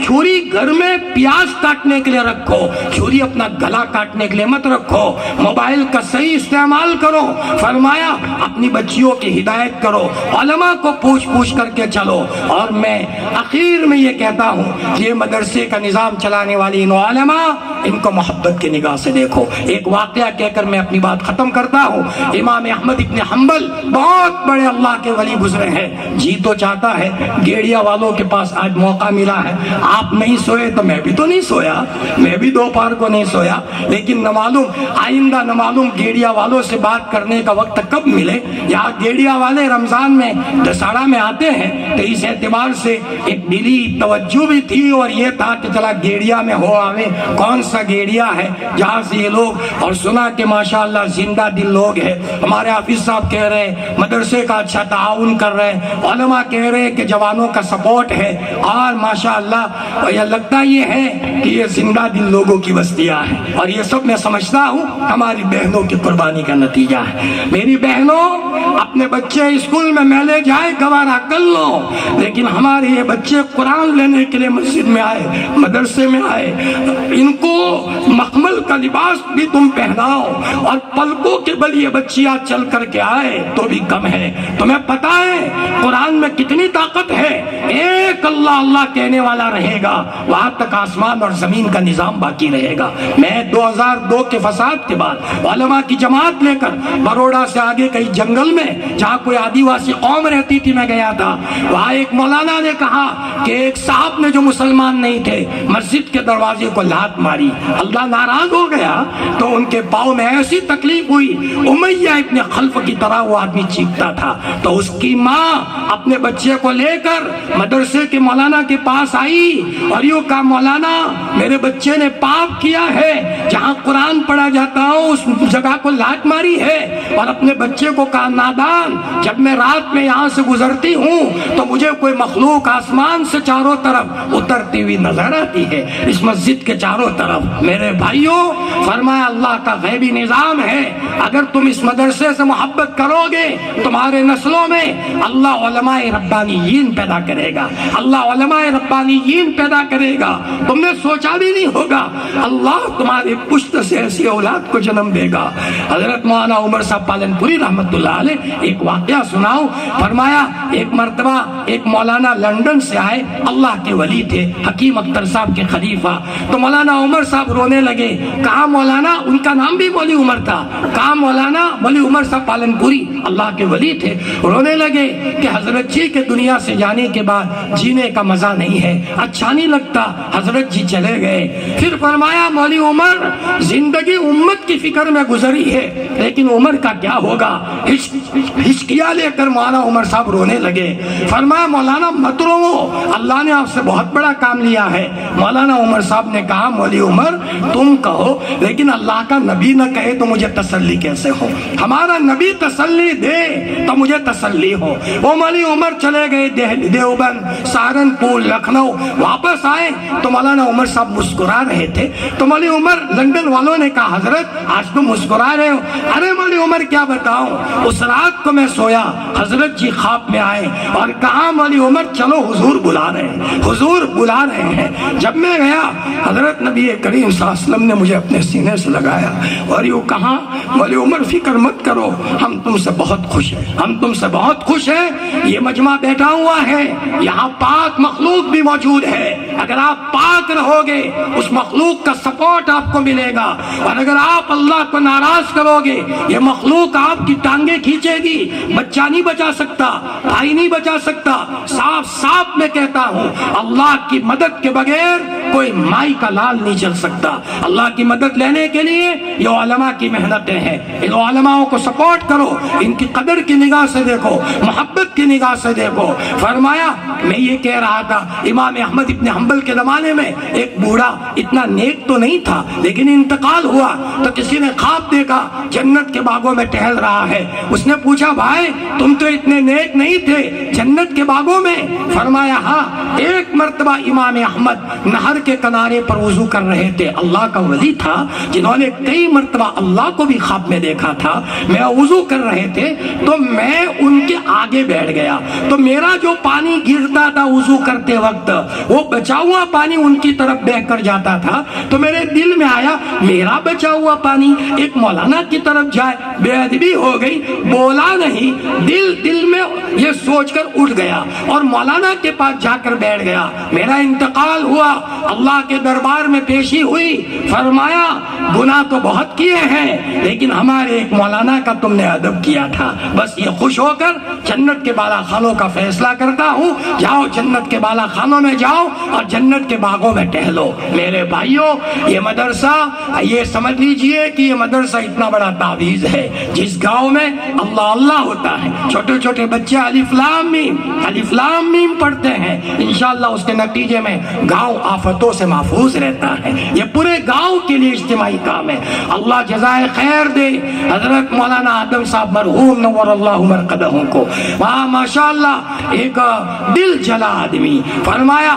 چھری گھر میں پیاز کاٹنے کے لیے رکھو، چھری اپنا گلا کاٹنے کے لیے مت رکھو۔ موبائل کا صحیح استعمال کرو، فرمایا اپنی بچیوں کی ہدایت کرو، علماء کو پوچھ کر کے چلو۔ اور میں اخیر میں یہ کہتا ہوں کہ یہ مدرسے کا نظام چلانے والی ان علماء، ان کو محبت کی نگاہ سے دیکھو۔ ایک واقعہ کہہ کر میں اپنی بات ختم کرتا ہوں۔ امام احمد ابن حنبل بہت بڑے اللہ کے ولی گزرے ہیں، جی تو چاہتا ہے گیڑیا والوں کے پاس آج موقع ملا ہے، آپ نہیں سوئے تو میں بھی تو نہیں سویا، میں بھی دوپہر کو نہیں سویا، لیکن نہ معلوم آئندہ نہ معلوم گیڑیا والوں سے بات کرنے کا وقت کب ملے۔ یہاں گیڑیا والے رمضان میں دسہرہ میں آتے ہیں، تو اس اعتبار سے ایک دلی توجہ بھی تھی، اور یہ تھا کہ چلا گیڑیا میں ہو آوے، کون سا گیڑیا ہے جہاں سے یہ لوگ، اور سنا کہ ماشاءاللہ زندہ دل لوگ ہیں۔ ہمارے حافظ صاحب کہہ رہے ہیں مدرسے کا اچھا تعاون کر رہے ہیں، علماء کہہ رہے ہیں کہ جوانوں کا سپورٹ ہے، اور ماشاءاللہ یہ لگتا یہ ہے کہ یہ زندہ دل لوگوں کی بستیاں ہیں، اور یہ سب میں سمجھتا ہوں ہماری بہنوں کی قربانی کا نتیجہ ہے۔ میری بہنوں، اپنے بچے اسکول میں میلے جائے گوارا کر لو، لیکن ہمارے یہ بچے قرآن لینے کے لیے مسجد میں آئے، مدرسے میں آئے، ان کو مخمل کا لباس بھی تم پہناؤ، اور پلکوں کے بل یہ بچیاں چل کر کے آئے تو بھی کم ہے۔ تمہیں پتا ہے قرآن میں کتنی طاقت ہے، ایک اللہ اللہ کہنے والا رہے گا، وہاں تک آسمان اور زمین کا نظام باقی رہے گا۔ میں 2002 کے فساد کے بعد علماء کی جماعت لے کر بروڑا سے آگے کئی جنگل میں جہاں کوئی آدیواسی قوم رہتی تھی میں گیا تھا، وہاں ایک مولانا نے کہا کہ ایک صاحب نے جو مسلمان نہیں تھے مسجد کے دروازے کو لات ماری، اللہ ناراض ہو گیا تو ان کے پاؤں میں ایسی تکلیف ہوئی، امیہ ابن خلف کی طرح وہ آدمی چیختا تھا، تو اس کی ماں اپنے بچے کو لے کر مدرسے کے مولانا کے پاس آئی اور یوں کہا مولانا میرے بچے نے پاپ کیا ہے، جہاں قرآن پڑھا جاتا ہوں اس جگہ کو لات ماری ہے، اور اپنے بچے کو کہا نادان جب میں رات میں یہاں سے گزرتی ہوں تو مجھے کوئی مخلوق آسمان سے چاروں طرف اترتی ہوئی نظر آتی ہے، اس مسجد کے چاروں طرف۔ میرے بھائیوں، فرمایا اللہ کا غیبی نظام ہے، اگر تم اس مدرسے سے محبت کرو گے تمہارے نسلوں میں اللہ علماء ربانیین پیدا کرے گا، اللہ علماء ربانیین پیدا کرے گا، تم نے سوچا بھی نہیں ہوگا اللہ تمہاری پشت سے ایسی اولاد کو جنم دے گا۔ حضرت مولانا عمر صاحب پالن پوری رحمت اللہ علیہ ایک واقعہ سناؤ، فرمایا ایک مرتبہ ایک مولانا لندن سے آئے، اللہ کے ولی تھے، حکیم اختر صاحب کے خلیفہ، تو مولانا عمر صاحب رونے لگے، کہا مولانا، ان کا نام بھی ولی عمر تھا، کہا مولانا ولی عمر صاحب پالن پوری اللہ کے ولی تھے، رونے لگے کہ حضرت جی کے دنیا سے جانے کے بعد جینے کا مزہ نہیں ہے، اچھا نہیں لگتا، حضرت جی چلے گئے۔ پھر فرمایا مولی عمر زندگی امت کی فکر میں گزری ہے لیکن عمر کا کیا ہوگا، ہچکیاں لے کر مولانا عمر صاحب رونے لگے، فرمایا مولانا مت رو، اللہ نے آپ سے بہت بڑا کام لیا ہے۔ مولانا مولانا عمر صاحب نے کہا مولوی عمر تم کہو، لیکن اللہ کا نبی نہ کہے تو مجھے تسلی کیسے ہو؟ ہمارا نبی تسلی دے تو مجھے تسلی ہو۔ وہ مولوی عمر چلے گئے دیوبند، سہارنپور، لکھنؤ، واپس آئے تو مولانا عمر صاحب مسکرا رہے تھے۔ تو مولوی عمر لندن والوں نے کہا حضرت آج تم مسکرا رہے ہو؟ ارے مولوی عمر کیا بتاؤں، اس رات کو میں سویا، حضرت جی خواب میں آئے اور کہا مولوی عمر چلو حضور بلا رہے ہیں، حضور بلا رہے ہیں۔ جب میں گیا حضرت نبی کریم صلی اللہ علیہ وسلم نے مجھے اپنے سینے سے لگایا اور یوں کہا مولوی عمر فکر مت کرو، ہم تم سے بہت خوش ہیں، ہم تم سے بہت خوش ہیں۔ یہ مجمع بیٹھا ہوا ہے، یہاں پاک مخلوق بھی موجود ہے، اگر آپ پاک رہو گے اس مخلوق کا سپورٹ آپ کو ملے گا، اور اگر آپ اللہ کو ناراض کرو گے یہ مخلوق آپ کی ٹانگیں کھینچے گی۔ بچہ نہیں بچا سکتا، بھائی نہیں بچا سکتا۔ صاف صاف میں کہتا ہوں اللہ کی مدد کے بغیر کوئی مائی کا لال نہیں چل سکتا۔ اللہ کی مدد لینے کے لیے یہ علماء کی محنتیں ہیں، ان علماء کو سپورٹ کرو، ان کی قدر کی نگاہ سے دیکھو، محبت کی نگاہ سے دیکھو۔ فرمایا میں یہ کہہ رہا تھا امام احمد ابن حنبل کے زمانے میں ایک بوڑھا اتنا نیک تو نہیں تھا لیکن انتقال ہوا تو کسی نے خواب دیکھا جنت کے باغوں میں ٹہل رہا ہے۔ اس نے پوچھا بھائی تم تو اتنے نیک نہیں تھے جنت کے باغوں میں؟ فرمایا ہاں، ایک مرتبہ امام احمد نہر کے کنارے پر وضو کر رہے تھے، اللہ کا ولی تھا جنہوں نے کئی مرتبہ اللہ کو بھی خواب میں دیکھا تھا۔ میں وضو کر رہے تھے تو میں ان کے آگے بیٹھ گیا تو میرا جو پانی گرتا تھا وضو کرتے وقت وہ بچا ہوا پانی ان کی طرف بہہ کر جاتا تھا، تو میرے دل میں آیا میرا بچا ہوا پانی ایک مولانا کی طرف جائے، بے ادبی ہو گئی، بولا نہیں، دل میں یہ سوچ کر اٹھ گیا اور مولانا کے پاس جا کر بیٹھ گیا۔ میرا انتقال ہوا، اللہ کے دربار میں پیشی ہوئی، فرمایا گناہ تو بہت کیے ہیں لیکن ہمارے ایک مولانا کا تم نے ادب کیا تھا، بس یہ خوش ہو کر جنت کے بالا خانوں کا فیصلہ کرتا ہوں، جاؤ جنت کے بالا خانوں میں جاؤ اور جنت کے باغوں میں ٹہلو۔ میرے بھائیوں یہ مدرسہ، یہ سمجھ لیجئے کہ یہ مدرسہ اتنا بڑا تعویذ ہے، جس گاؤں میں اللہ اللہ ہوتا ہے، چھوٹے چھوٹے بچے الف لام میم پڑھتے ہیں، انشاءاللہ اس کے نتیجے میں گاؤں آفتوں سے محفوظ رہتا ہے۔ یہ پورے گاؤں کے لیے اجتماعی کام ہے۔ اللہ جزائے خیر دے حضرت مولانا آدم صاحب مرحوم نور اللہ مرقدہم کو، وہاں ماشاءاللہ ایک دل جلا آدمی، فرمایا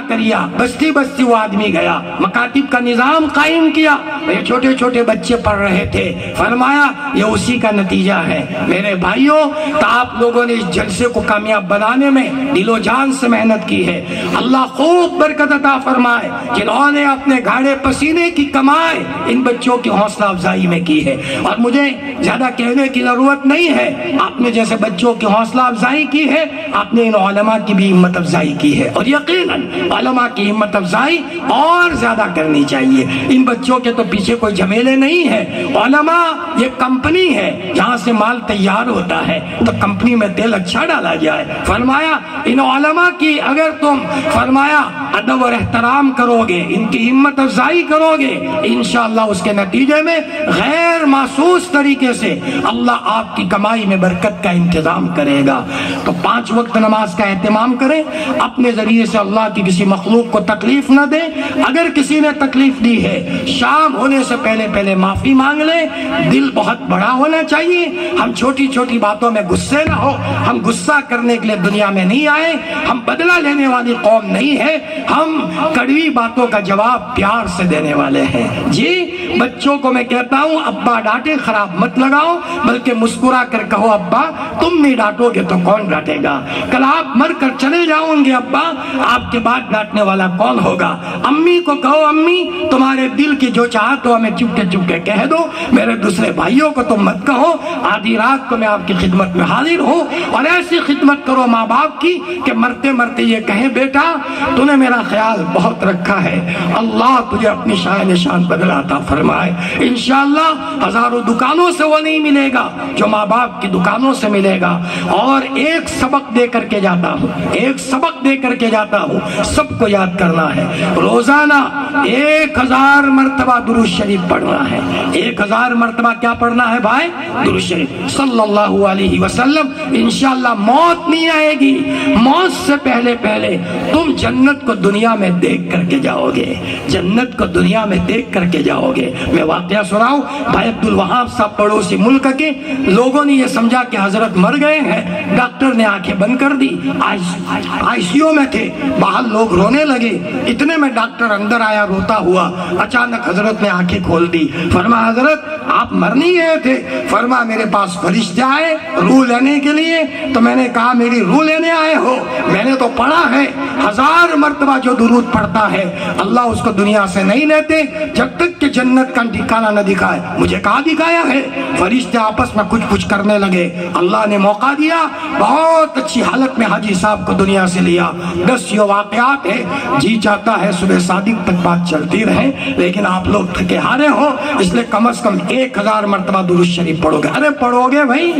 کریا بستی بستی وہ آدمی گیا، مکاتب کا نظام قائم کیا، یہ چھوٹے چھوٹے بچے پڑھ رہے تھے، فرمایا یہ اسی کا نتیجہ ہے۔ میرے بھائیوں تو آپ لوگوں نے اس جلسے کو کامیاب بنانے میں دل و جان سے محنت کی ہے، اللہ خوب برکت عطا فرمائے۔ جنہوں نے اپنے گھاڑے پسینے کی کمائے ان بچوں کی حوصلہ افزائی میں کی ہے، اور مجھے زیادہ کہنے کی ضرورت نہیں ہے، آپ نے جیسے بچوں کی حوصلہ افزائی کی ہے آپ نے ان علماء کی بھی ہمت افزائی کی ہے، اور یقیناً علماء کی ہمت افزائی اور زیادہ کرنی چاہیے۔ ان بچوں کے تو پیچھے کوئی جھمیلے نہیں ہے، علماء یہ کمپنی ہے جہاں سے مال تیار ہوتا ہے تو کمپنی میں تیل اچھا ڈالا جائے۔ فرمایا ان علماء کی اگر تم فرمایا ادب اور احترام کرو گے، ان کی ہمت افزائی کرو گے، انشاءاللہ اس کے نتیجے میں غیر محسوس طریقے سے اللہ آپ کی کمائی میں برکت کا انتظام کرے گا۔ تو 5 وقت نماز کا اہتمام کریں، اپنے ذریعے سے اللہ کی کسی مخلوق کو تکلیف نہ دیں، اگر کسی نے تکلیف دی ہے شام ہونے سے پہلے معافی مانگ لیں، دل بہت بڑا ہونا چاہیے، ہم چھوٹی چھوٹی باتوں میں غصے نہ ہو، ہم غصہ کرنے کے لیے دنیا میں نہیں آئے، ہم بدلہ لینے والی قوم نہیں ہے، ہم کڑوی باتوں کا جواب پیار سے دینے والے ہیں۔ جی بچوں کو میں کہتا ہوں ابا ڈانٹے خراب مت لگاؤ، بلکہ مسکرا کر کہو ابا تم نہیں ڈانٹو گے تو کون ڈانٹے گا، کل آپ مر کر چلے جاؤں گے ابا آپ کے بعد ڈانٹنے والا کون ہوگا۔ امی کو کہو امی تمہارے دل کی جو چاہت ہو ہمیں چپ کے کہہ دو، میرے دوسرے بھائیوں کو تم مت کہو، آدھی رات کو میں آپ کی خدمت میں حاضر ہوں، اور ایسی خدمت کرو ماں باپ کی کہ مرتے مرتے یہ کہیں بیٹا تو نے میرا خیال بہت رکھا ہے، اللہ تجھے اپنی شان نشان بدلاتا فرمائے۔ انشاءاللہ ہزاروں دکانوں سے وہ نہیں ملے گا جو ماں باپ کی دکانوں سے ملے گا۔ اور ایک سبق دے کر کے جاتا ہوں، چاہتا ہوں سب کو یاد کرنا ہے، روزانہ 1000 مرتبہ درود شریف پڑھنا ہے۔ 1000 مرتبہ کیا پڑھنا ہے بھائی؟ درود شریف صلی اللہ علیہ وسلم۔ انشاءاللہ موت نہیں آئے گی، موت سے پہلے تم جنت کو دنیا میں دیکھ کر کے جاؤ گے، جنت کو دنیا میں دیکھ کر کے جاؤ گے۔ میں واقعہ سناؤں، بھائی عبدالوہاب صاحب پڑوسی ملک کے لوگوں نے یہ سمجھا کہ حضرت مر گئے ہیں، ڈاکٹر نے آنکھیں بند کر دی، آئی سی یو میں تھے، باہر لوگ رونے لگے، اتنے میں ڈاکٹر اندر آیا روتا ہوا، اچانک حضرت نے آنکھیں کھول دی، فرمایا حضرت آپ مر نہیں گئے تھے؟ فرمایا میرے پاس فرشتے آئے روح لینے کے لیے، تو میں نے کہا میری روح لینے آئے ہو؟ میں نے تو پڑھا ہے 1000 مرتبہ جو درود پڑھتا ہے اللہ اس کو دنیا سے نہیں لیتے جب تک کہ جنت کا ٹھکانہ نہ دکھائے۔ مجھے کہا دکھایا ہے؟ فرشتے آپس میں کچھ کرنے لگے، اللہ نے موقع دیا، بہت اچھی حالت میں حاجی صاحب کو دنیا سے لیا۔ 10 یہ واقعات ہے، جی چاہتا ہے صبح صادق تک بات چلتی رہے، لیکن آپ لوگ تھکے ہارے ہو، اس لیے کم از کم 1000 مرتبہ درود شریف پڑھو گے۔ ارے پڑھو گے بھائی،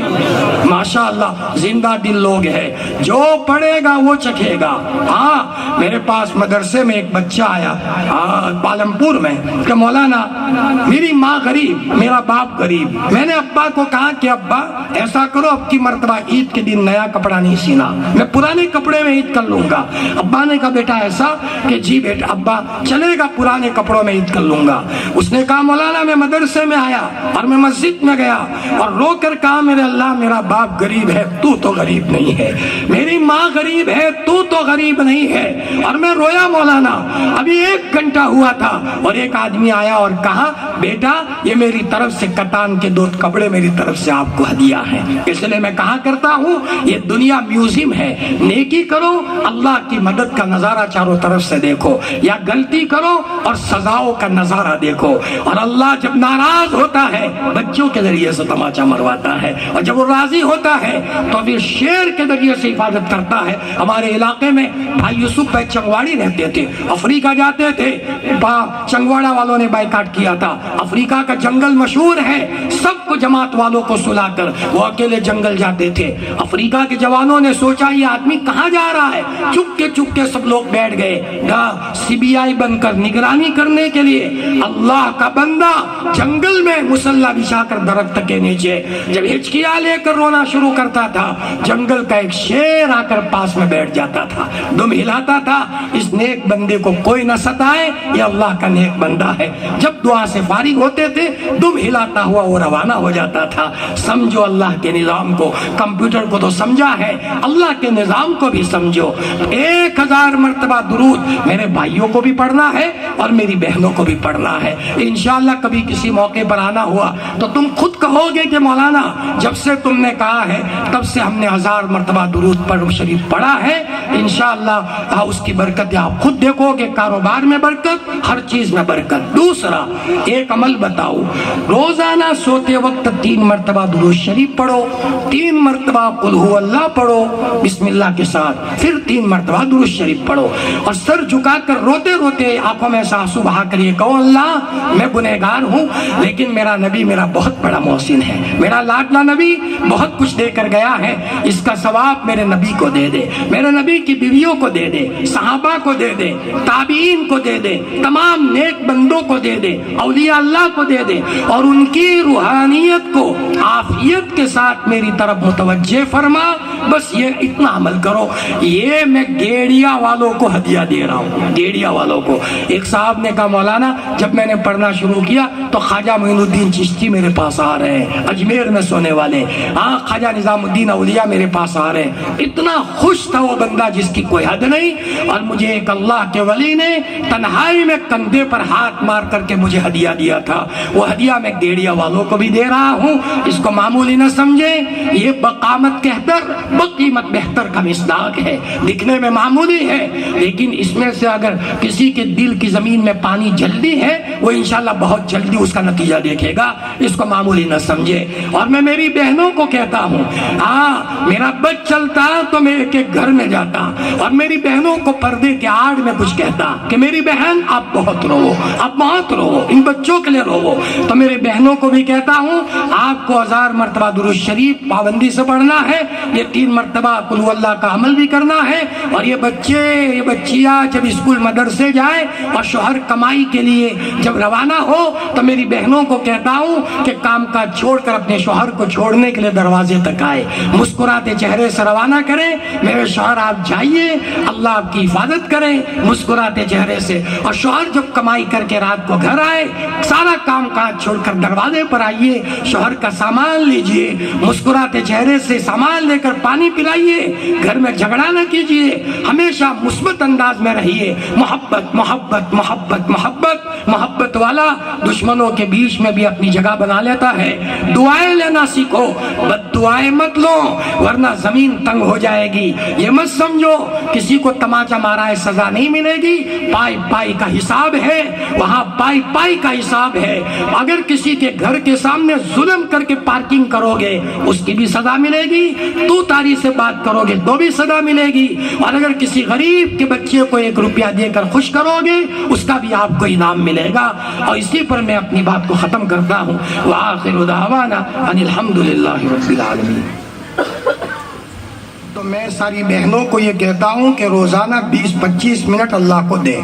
ماشاءاللہ زندہ دل لوگ ہیں، جو پڑھے گا وہ چکھے گا۔ ہاں میرے پاس مدرسے میں ایک بچہ آیا پالمپور میں کہ مولانا میری ماں غریب، میرا باپ غریب، میں نے ابا کو کہا کہ ابا ایسا کرو اب کی مرتبہ عید کے دن نیا کپڑا نہیں سینا، میں پرانے کپڑے میں عید کر لوں گا۔ ابا نے کہا بیٹا ایسا کہ جی بیٹا ابا چلے گا، پرانے کپڑوں میں عید کر لوں گا۔ اس نے کہا مولانا میں مدرسے میں آیا اور میں مسجد میں گیا اور رو کر کہا میرے اللہ میرا باپ غریب ہے، تو تو غریب نہیں ہے، میری ماں غریب ہے، تو تو غریب نہیں ہے، اور میں رویا مولانا۔ ابھی 1 گھنٹہ ہوا تھا اور ایک آدمی آیا اور کہا بیٹا یہ میری طرف سے کتان کے 2 کپڑے میری طرف سے آپ کو ہدیہ ہیں۔ اس لیے میں کہا کرتا ہوں یہ دنیا میوزیم ہے، نیکی کرو اللہ کی مدد کا نظارہ چاروں طرف سے دیکھو، یا غلطی کرو اور سزاؤں کا نظارہ دیکھو۔ اور اللہ جب ناراض ہوتا ہے بچوں کے ذریعے سے تماچا مرواتا ہے، اور جب وہ راضی ہوتا ہے تو پھر شیر کے ذریعے سے حفاظت کرتا ہے۔ ہمارے علاقے میں بھائی یوسف بھائی چنگواڑی رہتے تھے، افریقہ جاتے تھے، چنگواڑا والوں نے بائیکاٹ کیا تھا۔ افریقہ کا جنگل مشہور ہے، سب کو جماعت والوں کو سلا کر وہ اکیلے جنگل جاتے تھے۔ افریقہ کے جوانوں نے سوچا یہ آدمی کہاں جا رہا ہے، چپ کے سب لوگ بیٹھ گئے، CBI بن کر نگرانی کرنے کے لیے۔ اللہ کا بندہ جنگل میں مسلح بچھا کر درخت کے نیچے جب ہچکیاں لے کر رونا شروع کرتا تھا، جنگل کا ایک شیر آ کر پاس میں بیٹھ جاتا تھا، دم ہلاتا تھا، اس نیک بندے کو کوئی نہ ستائے، یہ اللہ کا نیک بندہ ہے۔ جب دعا سے فارغ ہوتے تھے دم ہلاتا ہوا وہ روانہ ہو جاتا تھا۔ سمجھو اللہ کے نظام کو، کمپیوٹر کو تو سمجھا ہے، اللہ کے نظام کو بھی سمجھو۔ 1000 مرتبہ درود میرے بھائیوں کو بھی پڑھنا ہے اور میری بہنوں کو بھی پڑھنا ہے۔ انشاءاللہ کبھی کسی موقع پر آنا ہوا تو تم خود کہو گے کہ مولانا جب سے تم نے کہا ہے تب سے ہم نے 1000 مرتبہ درود شریف پڑھا ہے۔ انشاءاللہ اس کی برکت آپ خود دیکھو گے، کاروبار میں برکت، ہر چیز میں برکت۔ دوسرا ایک عمل بتاؤ، روزانہ سوتے وقت 3 مرتبہ درود شریف پڑھو، 3 مرتبہ قل ہو اللہ پڑھو بسم اللہ کے ساتھ، پھر 3 مرتبہ درود شریف پڑھو، اور سر جھکا کر روتے روتے آنکھوں میں سے آنسو بہا کر یہ کہو اللہ میں گنہگار ہوں لیکن میرا نبی میرا بہت بڑا محسن ہے، میرا لاڈلا نبی بہت کچھ دے کر گیا ہے، اس کا ثواب میرے نبی کو دے دے، میرے نبی کی بیویوں کو دے دے، صحابہ کو دے دے، تابعین کو دے دے، تمام نیک بندوں کو دے دے، اولیاء اللہ کو دے دے، اور ان کی روحانیت کو عافیت کے ساتھ میری طرف متوجہ فرما۔ بس یہ اتنا عمل کرو۔ یہ میں گیڑیا والوں کو ہدیہ دے رہا ہوں، گیڑیا والوں کو۔ ایک صاحب نے کہا مولانا جب میں نے پڑھنا شروع کیا تو خواجہ معین الدین چشتی میرے پاس آ رہے ہیں، اجمیر میں سونے والے، ہاں خواجہ نظام الدین اولیاء میرے پاس آ رہے ہیں۔ اتنا خوش تھا وہ بندہ جس کی کوئی حد نہیں، اور مجھے ایک اللہ کے ولی نے تنہائی میں کندھے پر ہاتھ مار کر کے مجھے ہدیہ دیا تھا۔ وہ ہدیہ میں گیڑیا والوں کو بھی دے رہا ہوں، اس کو معمولی نہ سمجھیں، یہ بقامت کہتر بقیمت بہتر کا مصداق ہے، دکھنے میں معمولی ہے لیکن اس میں سے اگر کسی کے دل کی زمین میں پانی جلدی ہے وہ انشاءاللہ بہت جلدی اس کا نتیجہ دیکھے گا، اس کو معمولی نہ سمجھے۔ اور میں میری بہنوں کو کہتا ہوں، ہاں میرا بچ چلتا تو میں ایک ایک گھر میں جاتا اور میری بہنوں کو پردے کے آڑ میں کچھ کہتا کہ میری بہن آپ بہت رو، آپ بہت رو، ان بچوں کے لیے رو۔ تو میرے بہنوں کو بھی کہتا ہوں آپ کو 1000 مرتبہ درود شریف پابندی سے پڑھنا ہے، یہ 3 مرتبہ قل هو اللہ کا عمل بھی کرنا ہے. اور یہ بچے یہ بچیاں جب اسکول مدرسے جائیں اور شوہر کمائی کے لیے جب روانہ ہو تو میری بہنوں کو کہتا ہوں کہ کام کاج چھوڑ کر اپنے شوہر کو چھوڑنے کے لیے دروازے تک آئے, مسکراتے چہرے سے روانہ کریں, میرے شوہر آپ جائیے, اللہ آپ کی حفاظت کریں, مسکراتے چہرے سے. اور شوہر جب کمائی کر کے رات کو گھر آئے, سارا کام کاج چھوڑ کر دروازے پر آئیے, شوہر کا سامان لیجئے, مسکراتے چہرے سے سامان لے کر پانی پلائیے, گھر میں جھگڑا نہ کیجئے, ہمیشہ مثبت انداز میں رہیے. محبت محبت محبت محبت محبت والا دشمنوں کے بیچ میں بھی اپنی جگہ بنا لیتا ہے. دعائیں لینا سیکھو, بد دعائیں مت لو ورنہ زمین تنگ ہو جائے گی. یہ مت سمجھو کسی کو تماچا مارا ہے سزا نہیں ملے گی, پائی پائی کا حساب ہے, وہاں پائی پائی کا حساب ہے. اگر کسی کے گھر کے سامنے ظلم کر کے پارکنگ کرو گے اس کی بھی سزا ملے گی, تو تاری سے بات کرو گے تو بھی سزا ملے گی, اور اگر کسی غریب کے بچے کو 1 روپیہ دے کر خوش کرو گے اس کا بھی آپ کو انعام ملے گا. اور اسی پر میں اپنی بات کو ختم کرتا ہوں. وآخر دعوانا ان الحمدللہ رب العالمین. تو میں ساری بہنوں کو یہ کہتا ہوں کہ روزانہ 20-25 منٹ اللہ کو دیں.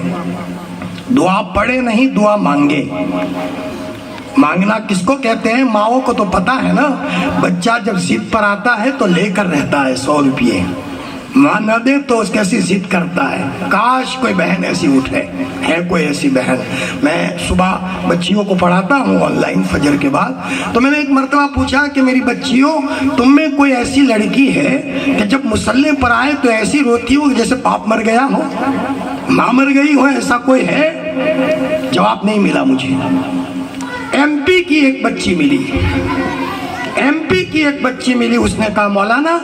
دعا پڑھے نہیں, دعا مانگے. مانگنا کس کو کہتے ہیں؟ ماؤں کو تو پتا ہے نا. بچہ جب ضد پر آتا ہے تو لے کر رہتا ہے 100 روپیے, ماں نہ دے تو اس کیسی ضد کرتا ہے. کاش کوئی بہن ایسی اٹھے, ہے کوئی ایسی بہن. میں صبح بچیوں کو پڑھاتا ہوں آن لائن فجر کے بعد, تو میں نے ایک مرتبہ پوچھا کہ میری بچیوں تم میں کوئی ایسی لڑکی ہے کہ جب مصلی پر آئے تو ایسی روتی ہو جیسے باپ مر گیا ہو, ماں مر گئی ہو, ایسا کوئی ہے؟ جواب نہیں ملا مجھے. ایم پی کی ایک بچی ملی, ایم پی کی ایک بچی ملی, اس نے کہا مولانا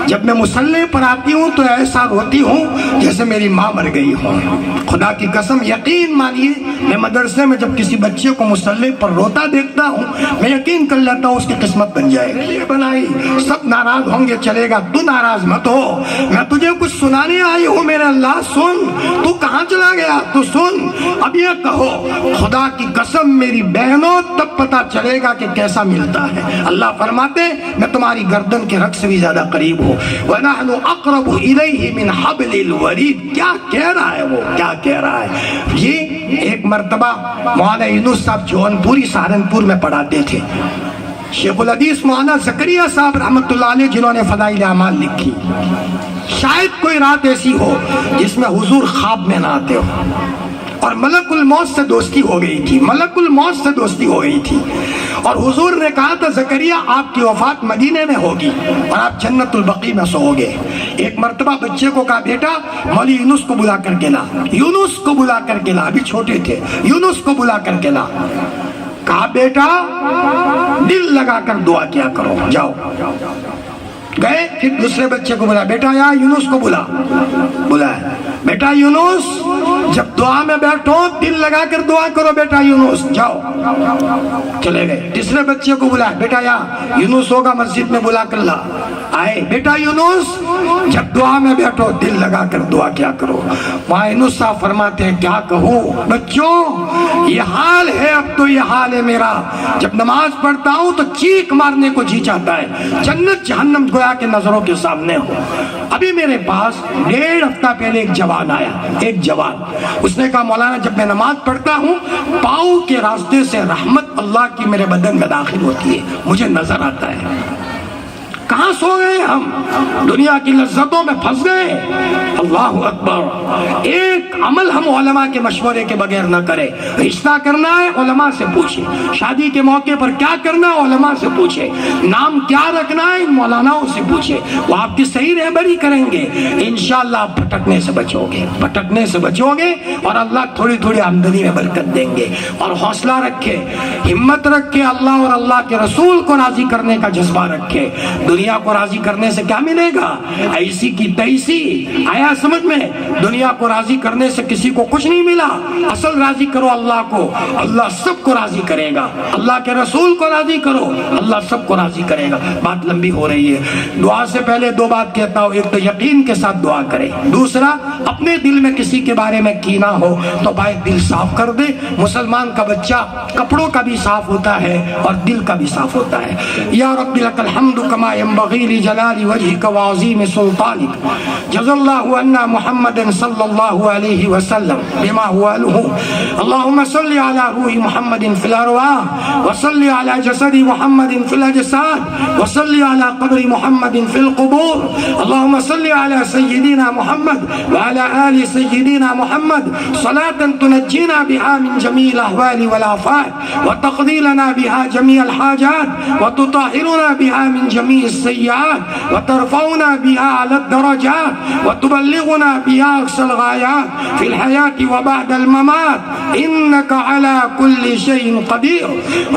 جب میں مصلی پر آتی ہوں تو ایسا روتی ہوں جیسے میری ماں مر گئی ہوں. خدا کی قسم یقین مانیے میں مدرسے میں جب کسی بچے کو مصلی پر روتا دیکھتا ہوں میں یقین کر لیتا ہوں اس کی قسمت بن جائے گی. یہ بنائی سب ناراض ہوں گے, چلے گا, تو ناراض مت ہو, میں تجھے کچھ سنانے آئی ہوں. میرے اللہ سن, تو کہاں چلا گیا, تو سن. اب یہ کہو خدا کی قسم میری بہنوں تب پتا چلے گا کہ کیسا ملتا ہے. اللہ فرماتے میں تمہاری گردن کے رگ سے بھی زیادہ قریب ہوں. وَنَحْنُ أَقْرَبُ إِلَيْهِ مِنْ حَبْلِ الْوَرِيدِ. کیا کہہ رہا ہے وہ, کیا کہہ رہا ہے. یہ ایک مرتبہ مولانا یونس صاحب جونپوری سہارنپور میں پڑھاتے تھے. شیخ الحدیث مولانا زکریا صاحب رحمۃ اللہ علیہ جنہوں نے فضائل اعمال لکھی, شاید کوئی رات ایسی ہو جس میں حضور خواب میں نہ آتے ہو, اور ملک الموت سے دوستی ہو گئی تھی, ملک الموت سے دوستی ہو گئی تھی, اور حضور نے کہا تھا زکریا آپ کی وفات مدینے میں ہوگی اور آپ جنت البقیع میں سو گے. ایک مرتبہ بچے کو کہا بیٹا مولی یونس کو بلا کر کے لا, یونس کو بلا کر کے لا, ابھی چھوٹے تھے, یونس کو بلا کر کے لا. کہا بیٹا دل لگا کر دعا کیا کرو, جاؤ. گئے, پھر دوسرے بچے کو بلا, بیٹا یا یونس کو بلا, بلایا, بیٹا یونس جب دعا میں بیٹھو دل لگا کر دعا کرو, بیٹا یونس جاؤ. چلے گئے. تیسرے بچے کو بلا, بیٹا یا یونس ہوگا مسجد میں بلا کر لا. آئے, بیٹا یونس جب دعا میں بیٹھو دل لگا کر دعا کیا کرو. وہاں یونس صاحب فرماتے ہیں کیا کہوں بچوں, یہ حال ہے, اب تو یہ حال ہے میرا, جب نماز پڑھتا ہوں تو چیخ مارنے کو جی چاہتا ہے, جنت جہنم گویا کے نظروں کے سامنے ہو. ابھی میرے پاس 1.5 ہفتہ پہلے ایک جوان آیا, ایک جوان, اس نے کہا مولانا جب میں نماز پڑھتا ہوں پاؤں کے راستے سے رحمت اللہ کی میرے بدن میں داخل ہوتی ہے, مجھے نظر آتا ہے. کہاں سو گئے ہم, دنیا کی لذتوں میں پھنس گئے. اللہ اکبر. ایک عمل ہم علماء کے مشورے کے بغیر نہ کرے. رشتہ کرنا ہے علماء سے پوچھے, شادی کے موقع پر کیا کرنا ہے علماء سے پوچھے, نام کیا رکھنا ہے ان مولاناؤں سے پوچھے, وہ آپ کی صحیح رہبری کریں گے. انشاءاللہ آپ بھٹکنے سے بچو گے, بھٹکنے سے بچو گے, اور اللہ تھوڑی تھوڑی آمدنی میں برکت دیں گے. اور حوصلہ رکھے, ہمت رکھے, اللہ اور اللہ کے رسول کو راضی کرنے کا جذبہ رکھے. دنیا کو راضی کرنے سے کیا ملے گا, ایسی کی تیسی. آیا سمجھ میں, دنیا کو راضی کرنے سے کسی کو کچھ نہیں ملا. اصل راضی کرو اللہ کو, اللہ سب کو راضی کرے گا. اللہ کے رسول کو راضی کرو, اللہ سب کو راضی کرے گا. بات لمبی ہو رہی ہے, دعا سے پہلے 2 بات کہتا ہوں. ایک تو یقین کے ساتھ دعا کرے, دوسرا اپنے دل میں کسی کے بارے میں کینہ ہو تو بھائی دل صاف کر دے. مسلمان کا بچہ کپڑوں کا بھی صاف ہوتا ہے اور دل کا بھی صاف ہوتا ہے. یا رب لک الحمد کما ينبغي لجلال وجهك وعظيم سلطانك. جزا الله عنا محمدا صلى الله عليه وسلم بما هو أهله. اللهم صل على روح محمد في الأرواح، وصل على جسد محمد في الأجساد، وصل على قبر محمد في القبور. اللهم صل على سيدنا محمد وعلى آل سيدنا محمد صلاة تنجينا بها من جميع الأهوال والآفات، وتقضي لنا بها جميع الحاجات، وتطهرنا بها من جميع السيئات، وترفعنا بها على الدرجات، وتبلغنا بها أقصى الغايات في الحياة وبعد الممات، إنك على كل شيء قدير.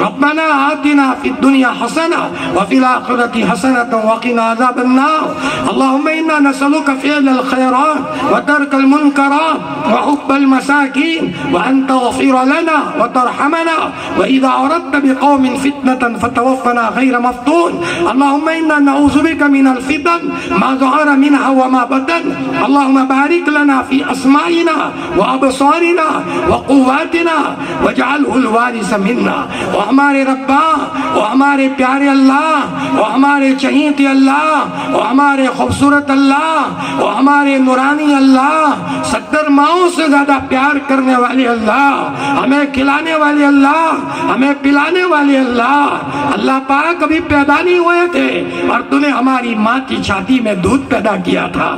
ربنا آتنا في الدنيا حسنة وفي الآخرة حسنة وقنا عذاب النار. اللهم إنا نسألك فعل الخيرات وترك المنكرات وحب المساكين، وأن تغفر لنا وترحمنا، وإذا أردت بقوم فتنة فتوفنا غير مفتون. اللهم إنا نعوذ بك من الفتن ما ظهر منها وما بطن. اللهم بارك لنا في أسمائنا وأبصارنا وقواتنا، واجعله الوارث منا. اور ہمارے ربا، اور ہمارے پیارے اللہ، اور ہمارے چہیتے اللہ، اور ہمارے خوبصورت اللہ، اور ہمارے نورانی اللہ، 70 ماؤں سے زیادہ پیار کرنے والے اللہ، ہمیں کھلانے والے اللہ، ہمیں پلانے والے اللہ. اللہ پاک کبھی پیدا نہیں ہوئے تھے اور تو نے ہماری ماں کی چھاتی میں دودھ پیدا کیا تھا.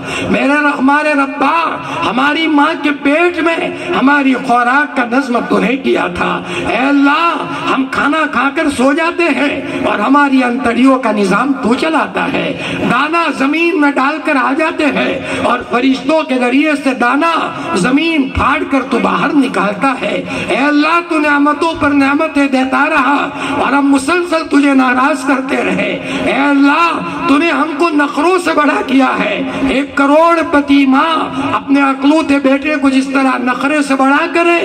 ہمارے ربا، ہماری ماں کے پیٹ میں ہماری خوراک کا نظم تو نے کیا تھا. اے اللہ، ہم کھانا کھا کر سو جاتے ہیں اور ہماری انتڑیوں کا نظام تو چلاتا ہے. دانا زمین میں ڈال کر آ جاتے ہیں اور فرشتوں کے ذریعے سے دانا زمین پھاڑ کر تو باہر نکالتا ہے. اے اللہ، تو نعمتوں پر نعمتیں دیتا رہا اور ہم مسلسل تجھے ناراض کرتے رہے. اے اللہ، تو نے ہم کو نخروں سے بڑا کیا ہے. 1 کروڑ پتی ماں اپنے اکلوتے بیٹے کو جس طرح نخرے سے بڑا کرے،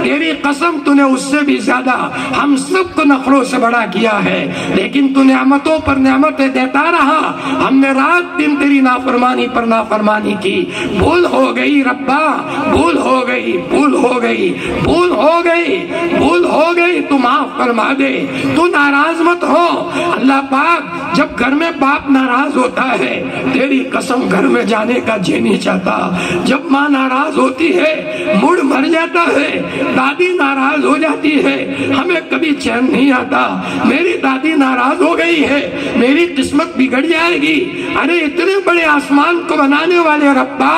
تیری قسم تو نے اس سے بھی زیادہ ہم سب کو نخروں سے بڑا کیا ہے. لیکن تو نعمتوں پر نعمتیں دیتا رہا، ہم نے رات دن تیری نافرمانی پر نافرمانی کی. بھول ہو گئی ربا، بھول ہو گئی، بھول ہو گئی، بھول ہو گئی، بھول ہو گئی. تو معاف فرما دے، تو ناراض مت ہو. اللہ پاک، جب گھر میں باپ ناراض ہوتا ہے، تیری قسم گھر میں جانے کا جی نہیں چاہتا. جب ماں ناراض ہوتی ہے، مڑ مر جاتا ہے. دادی ناراض ہو جاتی ہے، ہمیں کبھی چین نہیں آتا. میری دادی ناراض ہو گئی ہے، میری قسمت بگڑ جائے گی. ارے اتنے بڑے آسمان کو بنانے والے ربا،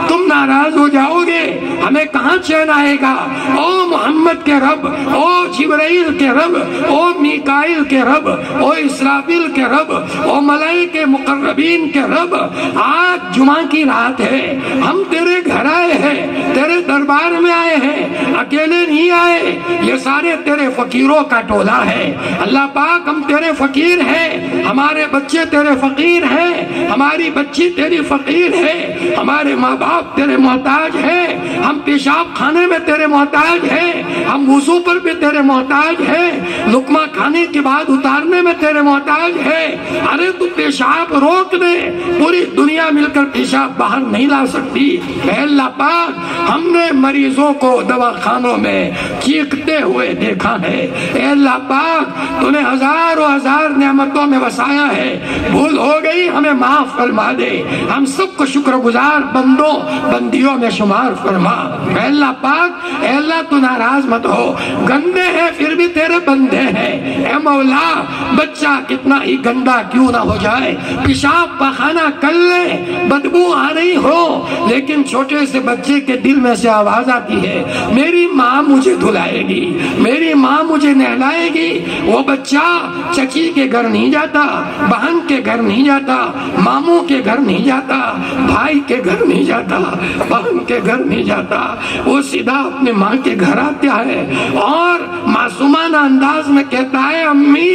تم ناراض ہو جاؤ گے، ہمیں کہاں چین آئے گا؟ او محمد کے رب، او جبرائیل کے رب، او میکائیل کے رب، او اسرافیل کے رب، او ملائکہ مقربین کے رب، آج جمعہ کی رات ہے، ہم تیرے گھر آئے ہیں، تیرے دربار میں آئے ہیں. اکیلے نہیں آئے، یہ سارے تیرے فقیروں کا ٹولہ ہے. اللہ پاک، ہم تیرے فقیر ہیں، ہمارے بچے تیرے فقیر ہیں، ہماری بچی تیری فقیر ہے، ہمارے ماں باپ تیرے محتاج ہیں، ہم پیشاب کھانے میں تیرے محتاج ہیں، ہم وضو پر بھی تیرے محتاج ہیں، لقمہ کھانے کے بعد اتارنے میں تیرے محتاج ہیں. ارے تو پیشاب روک دے، پوری دنیا مل کر پیشاب باہر نہیں لا سکتی. اے اللہ پاک، ہم نے مریضوں کو دواخانوں میں چیختے ہوئے دیکھا ہے. اے اللہ پاک، تو نے ہزاروں ہزار نعمتوں میں وسایا ہے. بھول ہو گئی، ہمیں معاف فرما دے. ہم سب کو شکر گزار بندوں بندیوں میں شمار فرما. اے اللہ پاک، اے اللہ، تو ناراض مت ہو. گندے ہیں پھر بھی تیرے بندے ہیں. اے مولا، بچہ کتنا ہی گندا کیوں نہ ہو جائے، پیشاب پخانہ کر لے، بدبو آ رہی ہو، لیکن چھوٹے سے بچے کے دل میں سے آواز آتی ہے، میری ماں مجھے دھلائے گی، میری ماں مجھے نہلائے گی. وہ بچہ چچی کے گھر نہیں جاتا، بہن کے گھر نہیں جاتا، ماموں کے گھر نہیں جاتا، بھائی کے گھر نہیں جاتا، بہن کے گھر نہیں جاتا. وہ سیدھا اپنے ماں کے گھر آتا ہے اور معصومانہ انداز میں کہتا ہے، امی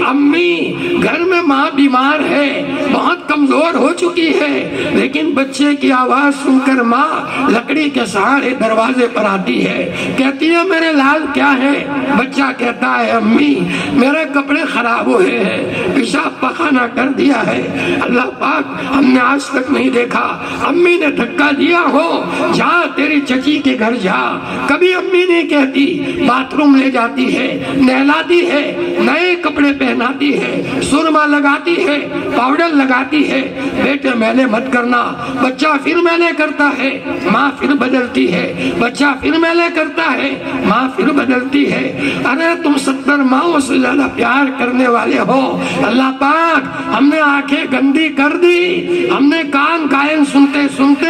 امی، گھر میں ماں بیمار ہے، بہت کمزور ہو چکی ہے. لیکن بچے کی آواز سن کر ماں لکڑی کے سہارے دروازے پر آتی ہے، کہتی ہے، میرے لال کیا ہے؟ بچہ کہتا ہے، امی میرے کپڑے خراب ہوئے ہیں، پیشاب پخانہ کر دیا ہے. اللہ پاک، ہم نے آج تک نہیں دیکھا امی نے دھکا دیا ہو. جا تیری چچی کے گھر جا. کبھی امی نہیں کہتی، باتھ روم لے جاتی ہے، نہلاتی ہے، نئے کپڑے پہناتی ہے، سرما لگاتی ہے، پاؤڈر لگاتی ہے، بیٹے میلے مت کرنا، بچہ پھر میلے کرتا ہے، ماں پھر بدلتی ہے، بچہ پھر میلے کرتا ہے، ماں پھر بدلتی ہے۔ ارے تم 70 ماؤں سے زیادہ پیار کرنے والے ہو، اللہ پاک ہم نے آنکھیں گندی کر دی، ہم نے کان گائن سنتے سنتے،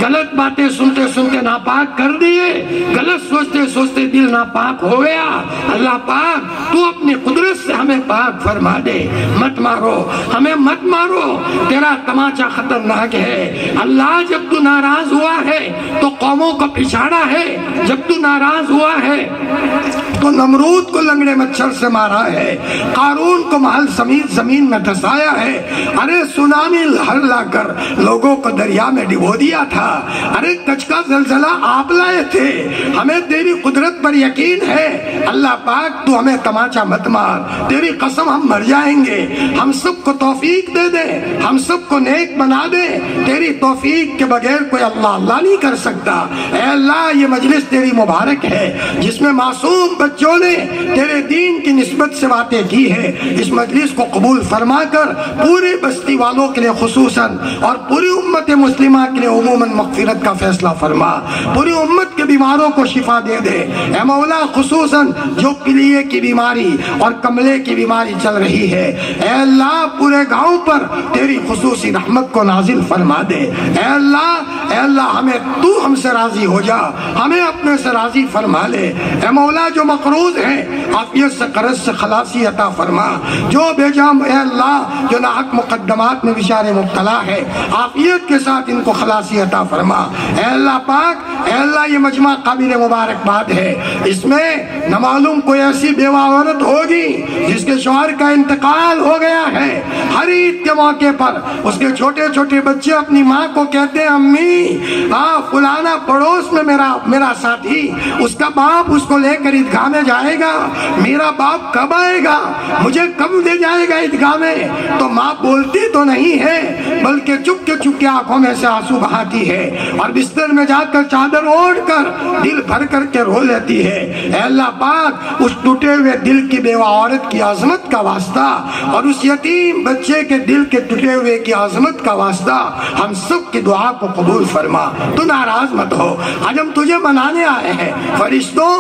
غلط باتیں سنتے سنتے ناپاک کر دیے، غلط سوچتے سوچتے دل ناپاک ہو گیا۔ اللہ پاک تو اپنی قدرت سے ہمیں پاک فرما دے، مت مارو ہمیں، مت مارو، تیرا تماچا خطرناک ہے۔ اللہ جب تو ناراض ہوا ہے تو قوموں کو پچھاڑا ہے، جب تو ناراض ہوا ہے تو نمرود کو لنگڑے مچھر سے مارا ہے، قارون کو محل سمیت زمین میں دھسایا ہے، ارے سونامی لہر لا کر لوگوں کو دریا میں ڈبو دیا تھا، ارے کچھ کا زلزلہ آپ لائے تھے، ہمیں تیری قدرت پر یقین ہے۔ اللہ پاک تو ہمیں تماچا مت مار، تیری قسم ہم مر جائیں گے، ہم سب کو توفیق دے دے، ہم سب کو نیک بنا دے، تیری توفیق کے بغیر کوئی اللہ نہیں کر سکتا۔ اے اللہ یہ مجلس تیری مبارک ہے جس میں معصوم بچوں نے تیرے دین کی نسبت سے باتیں کی ہے، اس مجلس کو قبول فرما کر پوری بستی والوں کے لیے خصوصاً اور پوری امت مسلمہ کے لیے عموماً مغفرت کا فیصلہ فرما، پوری امت کے بیماروں کو شفا دے دے اے مولا، خصوصاً جو کلیے کی بیماری اور کملے کی بیماری چل رہی ہے، اے اللہ پورے گاؤں پر تیری خصوصی رحمت کو نازل فرما دے، اے اللہ ہمیں تو ہم سے راضی ہو جا، ہمیں اپنے سے راضی فرما لے، اے مولا جو مقروض ہیں عافیت سے قرض سے خلاصی عطا فرما، جو بے جام اے اللہ جو ناحق مقدمات میں بیچارے مبتلا ہے عافیت کے ساتھ ان کو خلاصی عطا فرما، اے اللہ پاک، اے اللہ یہ مجمع قابل مبارکباد ہے، اس میں نہ معلوم کوئی ایسی بیوہ عورت ہوگی جس کے شوہر کا انتقال ہو گیا ہے، ہر عید کے موقع پر اس کے چھوٹے چھوٹے بچے اپنی ماں کو کہتے ہیں امی فلانا پڑوس میں میرا ساتھی، اس کا باپ اس کو لے کر عیدگاہ میں جائے گا، میرا باپ کب آئے گا، مجھے کب لے جائے گا عیدگاہ میں، تو ماں بولتی تو نہیں ہے بلکہ چپ کے آنکھوں میں سے آنسو بہاتی ہے اور بستر میں جا کر چادر اوڑھ کر دل بھر کر کے رو لیتی ہے۔ اے اللہ پاک اس ٹوٹے ہوئے دل کی بیوہ عورت کی عظمت کا واسطہ اور اس یتیم بچے کے دل کے ٹوٹے ہوئے کی عظمت کا واسطہ ہم سب کی دعا کو قبول فرما، تو ناراض مت ہو، آج ہم تجھے منانے آئے ہیں، فرشتوں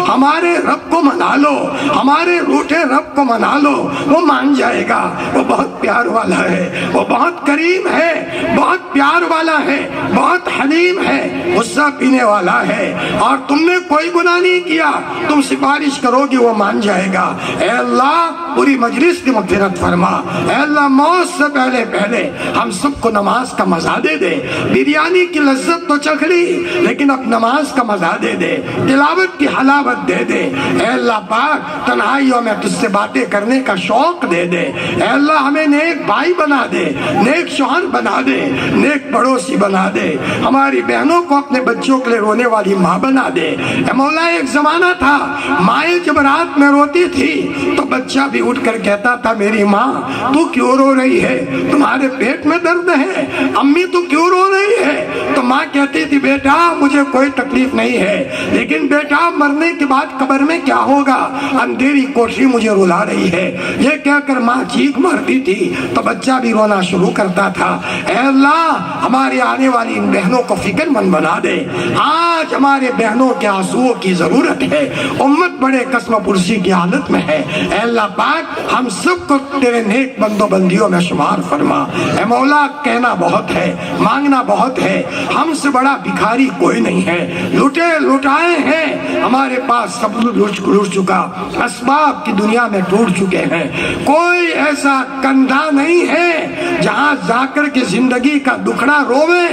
ہمارے رب کو منا لو، ہمارے روٹے رب کو منا لو، وہ مان جائے گا، وہ بہت پیار والا ہے، وہ بہت کریم ہے، بہت پیار والا ہے، بہت حلیم ہے، غصہ پینے والا ہے، اور تم نے کوئی گناہ نہیں کیا، تم سفارش کرو گی وہ مان جائے گا۔ اے اللہ پوری مجلس کی مغفرت فرما، اے اللہ موت سے پہلے ہم سب کو نماز کا مزہ دے دے، بریانی کی لذت تو چکھ لی لیکن اب نماز کا مزہ دے دے، تلاوت کی حلاوت دے دے، اے اللہ پاک تنہائیوں میں تجھ سے باتیں کرنے کا شوق دے دے، اے اللہ ہمیں نیک بھائی بنا دے، نیک شوہر بنا دے، نیک پڑوسی بنا دے، ہماری بہنوں کو اپنے بچوں کے لیے رونے والی ماں بنا دے۔ اے مولا ایک زمانہ تھا مائیں جب رات میں روتی تھی تو بچہ بھی اٹھ کر کہتا تھا میری ماں تو کیوں رو رہی ہے، تمہارے پیٹ میں درد ہے، امی تو کیوں رو رہی ہے، تو ماں کہتی تھی بیٹا مجھے کوئی تکلیف نہیں ہے، لیکن بیٹا مرنے کے بعد قبر میں کیا ہوگا، اندھیری کوٹھی مجھے رلا رہی ہے، یہ کہہ کر ماں چیخ مارتی تھی تو بچہ بھی رونا شروع کرتا تھا۔ اے اللہ ہماری آنے والی ان بہنوں کو فکر مند بنا دے، آج ہمارے بہنوں کے آنسوؤں کی ضرورت ہے، امت بڑے قسم پرسی کی حالت میں ہے، اے اللہ پاک ہم سب کو تیرے نیک بندوں بندیوں میں شمار فرما۔ اے مولا کہنا بہت ہے، مانگنا بہت ہے، ہم سے بڑا بھکاری کوئی نہیں ہے، لٹے لٹائے ہیں، ہمارے پاس سب لٹ چکا، اسباب کی دنیا میں ٹوٹ چکے ہیں، کوئی ایسا کندھا نہیں ہے جہاں جا کر کے زندگی کا دکھڑا روے،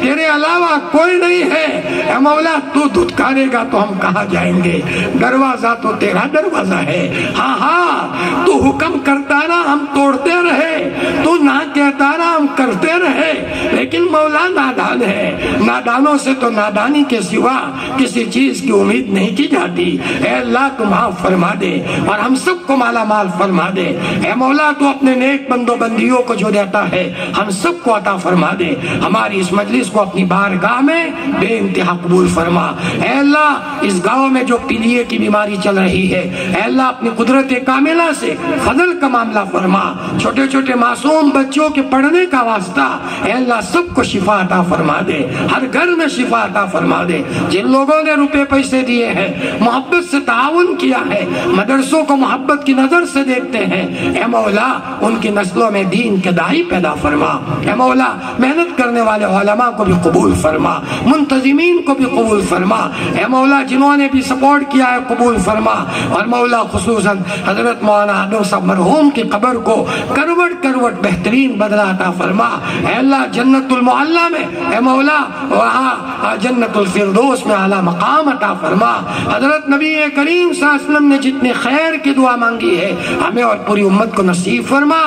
تیرے علاوہ کوئی نہیں ہے۔ اے مولا تو دھتکارے گا تو ہم کہاں جائیں گے، دروازہ تو تیرا دروازہ ہے، ہاں تو حکم کرتا رہا ہم توڑتے رہے، تو نہ کہتا رہا ہم کرتے رہے، لیکن مولا نادان نادان ہے، نادانوں سے تو نادانی کے سوا کسی چیز کی امید نہیں کی جاتی۔ اے اللہ تو معاف فرما دے اور ہم سب کو مالا مال فرما دے۔ اے مولا تو اپنے نیک بندوں بندیوں کو جو دیتا ہے ہم سب کو عطا فرما دے۔ ہماری اس مجلس کو اپنی بارگاہ میں بے انتہا قبول فرما۔ اے اللہ اس گاؤں میں جو پیلیے کی بیماری چل رہی ہے، اے اللہ اپنی قدرت کاملہ سے فضل کا معاملہ فرما۔ چھوٹے چھوٹے معصوم بچوں کے پڑھنے کا واسطہ اے اللہ سب کو شفا عطا فرما دے، ہر گھر میں شفا عطا فرما دے۔ جن لوگوں نے روپے پیسے دیے ہیں، محبت سے تعاون کیا ہے، مدرسوں کو محبت کی نظر سے دیکھتے ہیں، اے مولا ان کی نسلوں میں دین کے داعی پیدا فرما۔ اے مولا محنت کرنے والے علماء کو بھی قبول فرما، منتظمین کو بھی قبول فرما۔ اے مولا جنہوں نے بھی سپورٹ کیا ہے قبول فرما، اور مولا خصوصاً حضرت مولانا آدم صاحب مرحوم کی قبر کو کروٹ کروٹ بہترین بدلہ عطا فرما۔ اے اللہ جنت المعلی میں اے مولا وہاں جنت الفردوس میں اعلیٰ مقام عطا فرما۔ حضرت نبی کریم صلی اللہ علیہ وسلم نے جتنے خیر کی دعا مانگی ہے ہمیں اور پوری امت کو نصیب فرما۔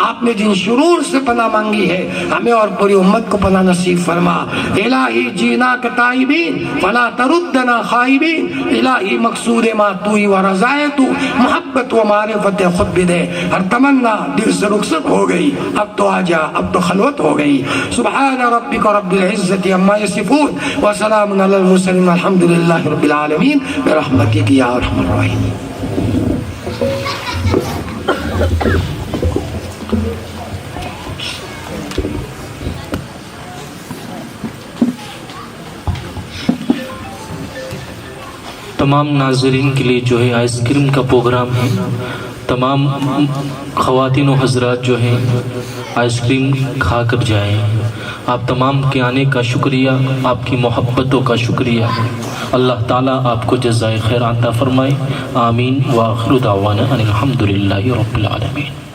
آپ نے جن شرور سے پناہ مانگی ہے ہمیں اور پوری امت کو پناہ نصیب فرما۔ الہی جینا کے تائبین فلا تردنا خائبین، الہی مقصود ما توئی و رضائے تو، محبت و معرفت خود بھی دے۔ ہر تمنا دل سے رخصت ہو گئی، اب تو آجا، اب تو خلوت ہو گئی۔ سبحان ربک رب العزت عما یصفون وسلام علی المرسلین الحمد للہ رب العالمین برحمتک یا ارحم الراحمین۔ تمام ناظرین کے لیے جو ہے آئس کریم کا پروگرام ہے، تمام خواتین و حضرات جو ہیں آئس کریم کھا کر جائیں۔ آپ تمام کے آنے کا شکریہ، آپ کی محبتوں کا شکریہ۔ اللہ تعالیٰ آپ کو جزائے خیر عطا فرمائے۔ آمین وآخر دعوانا ان الحمد للہ رب العالمین۔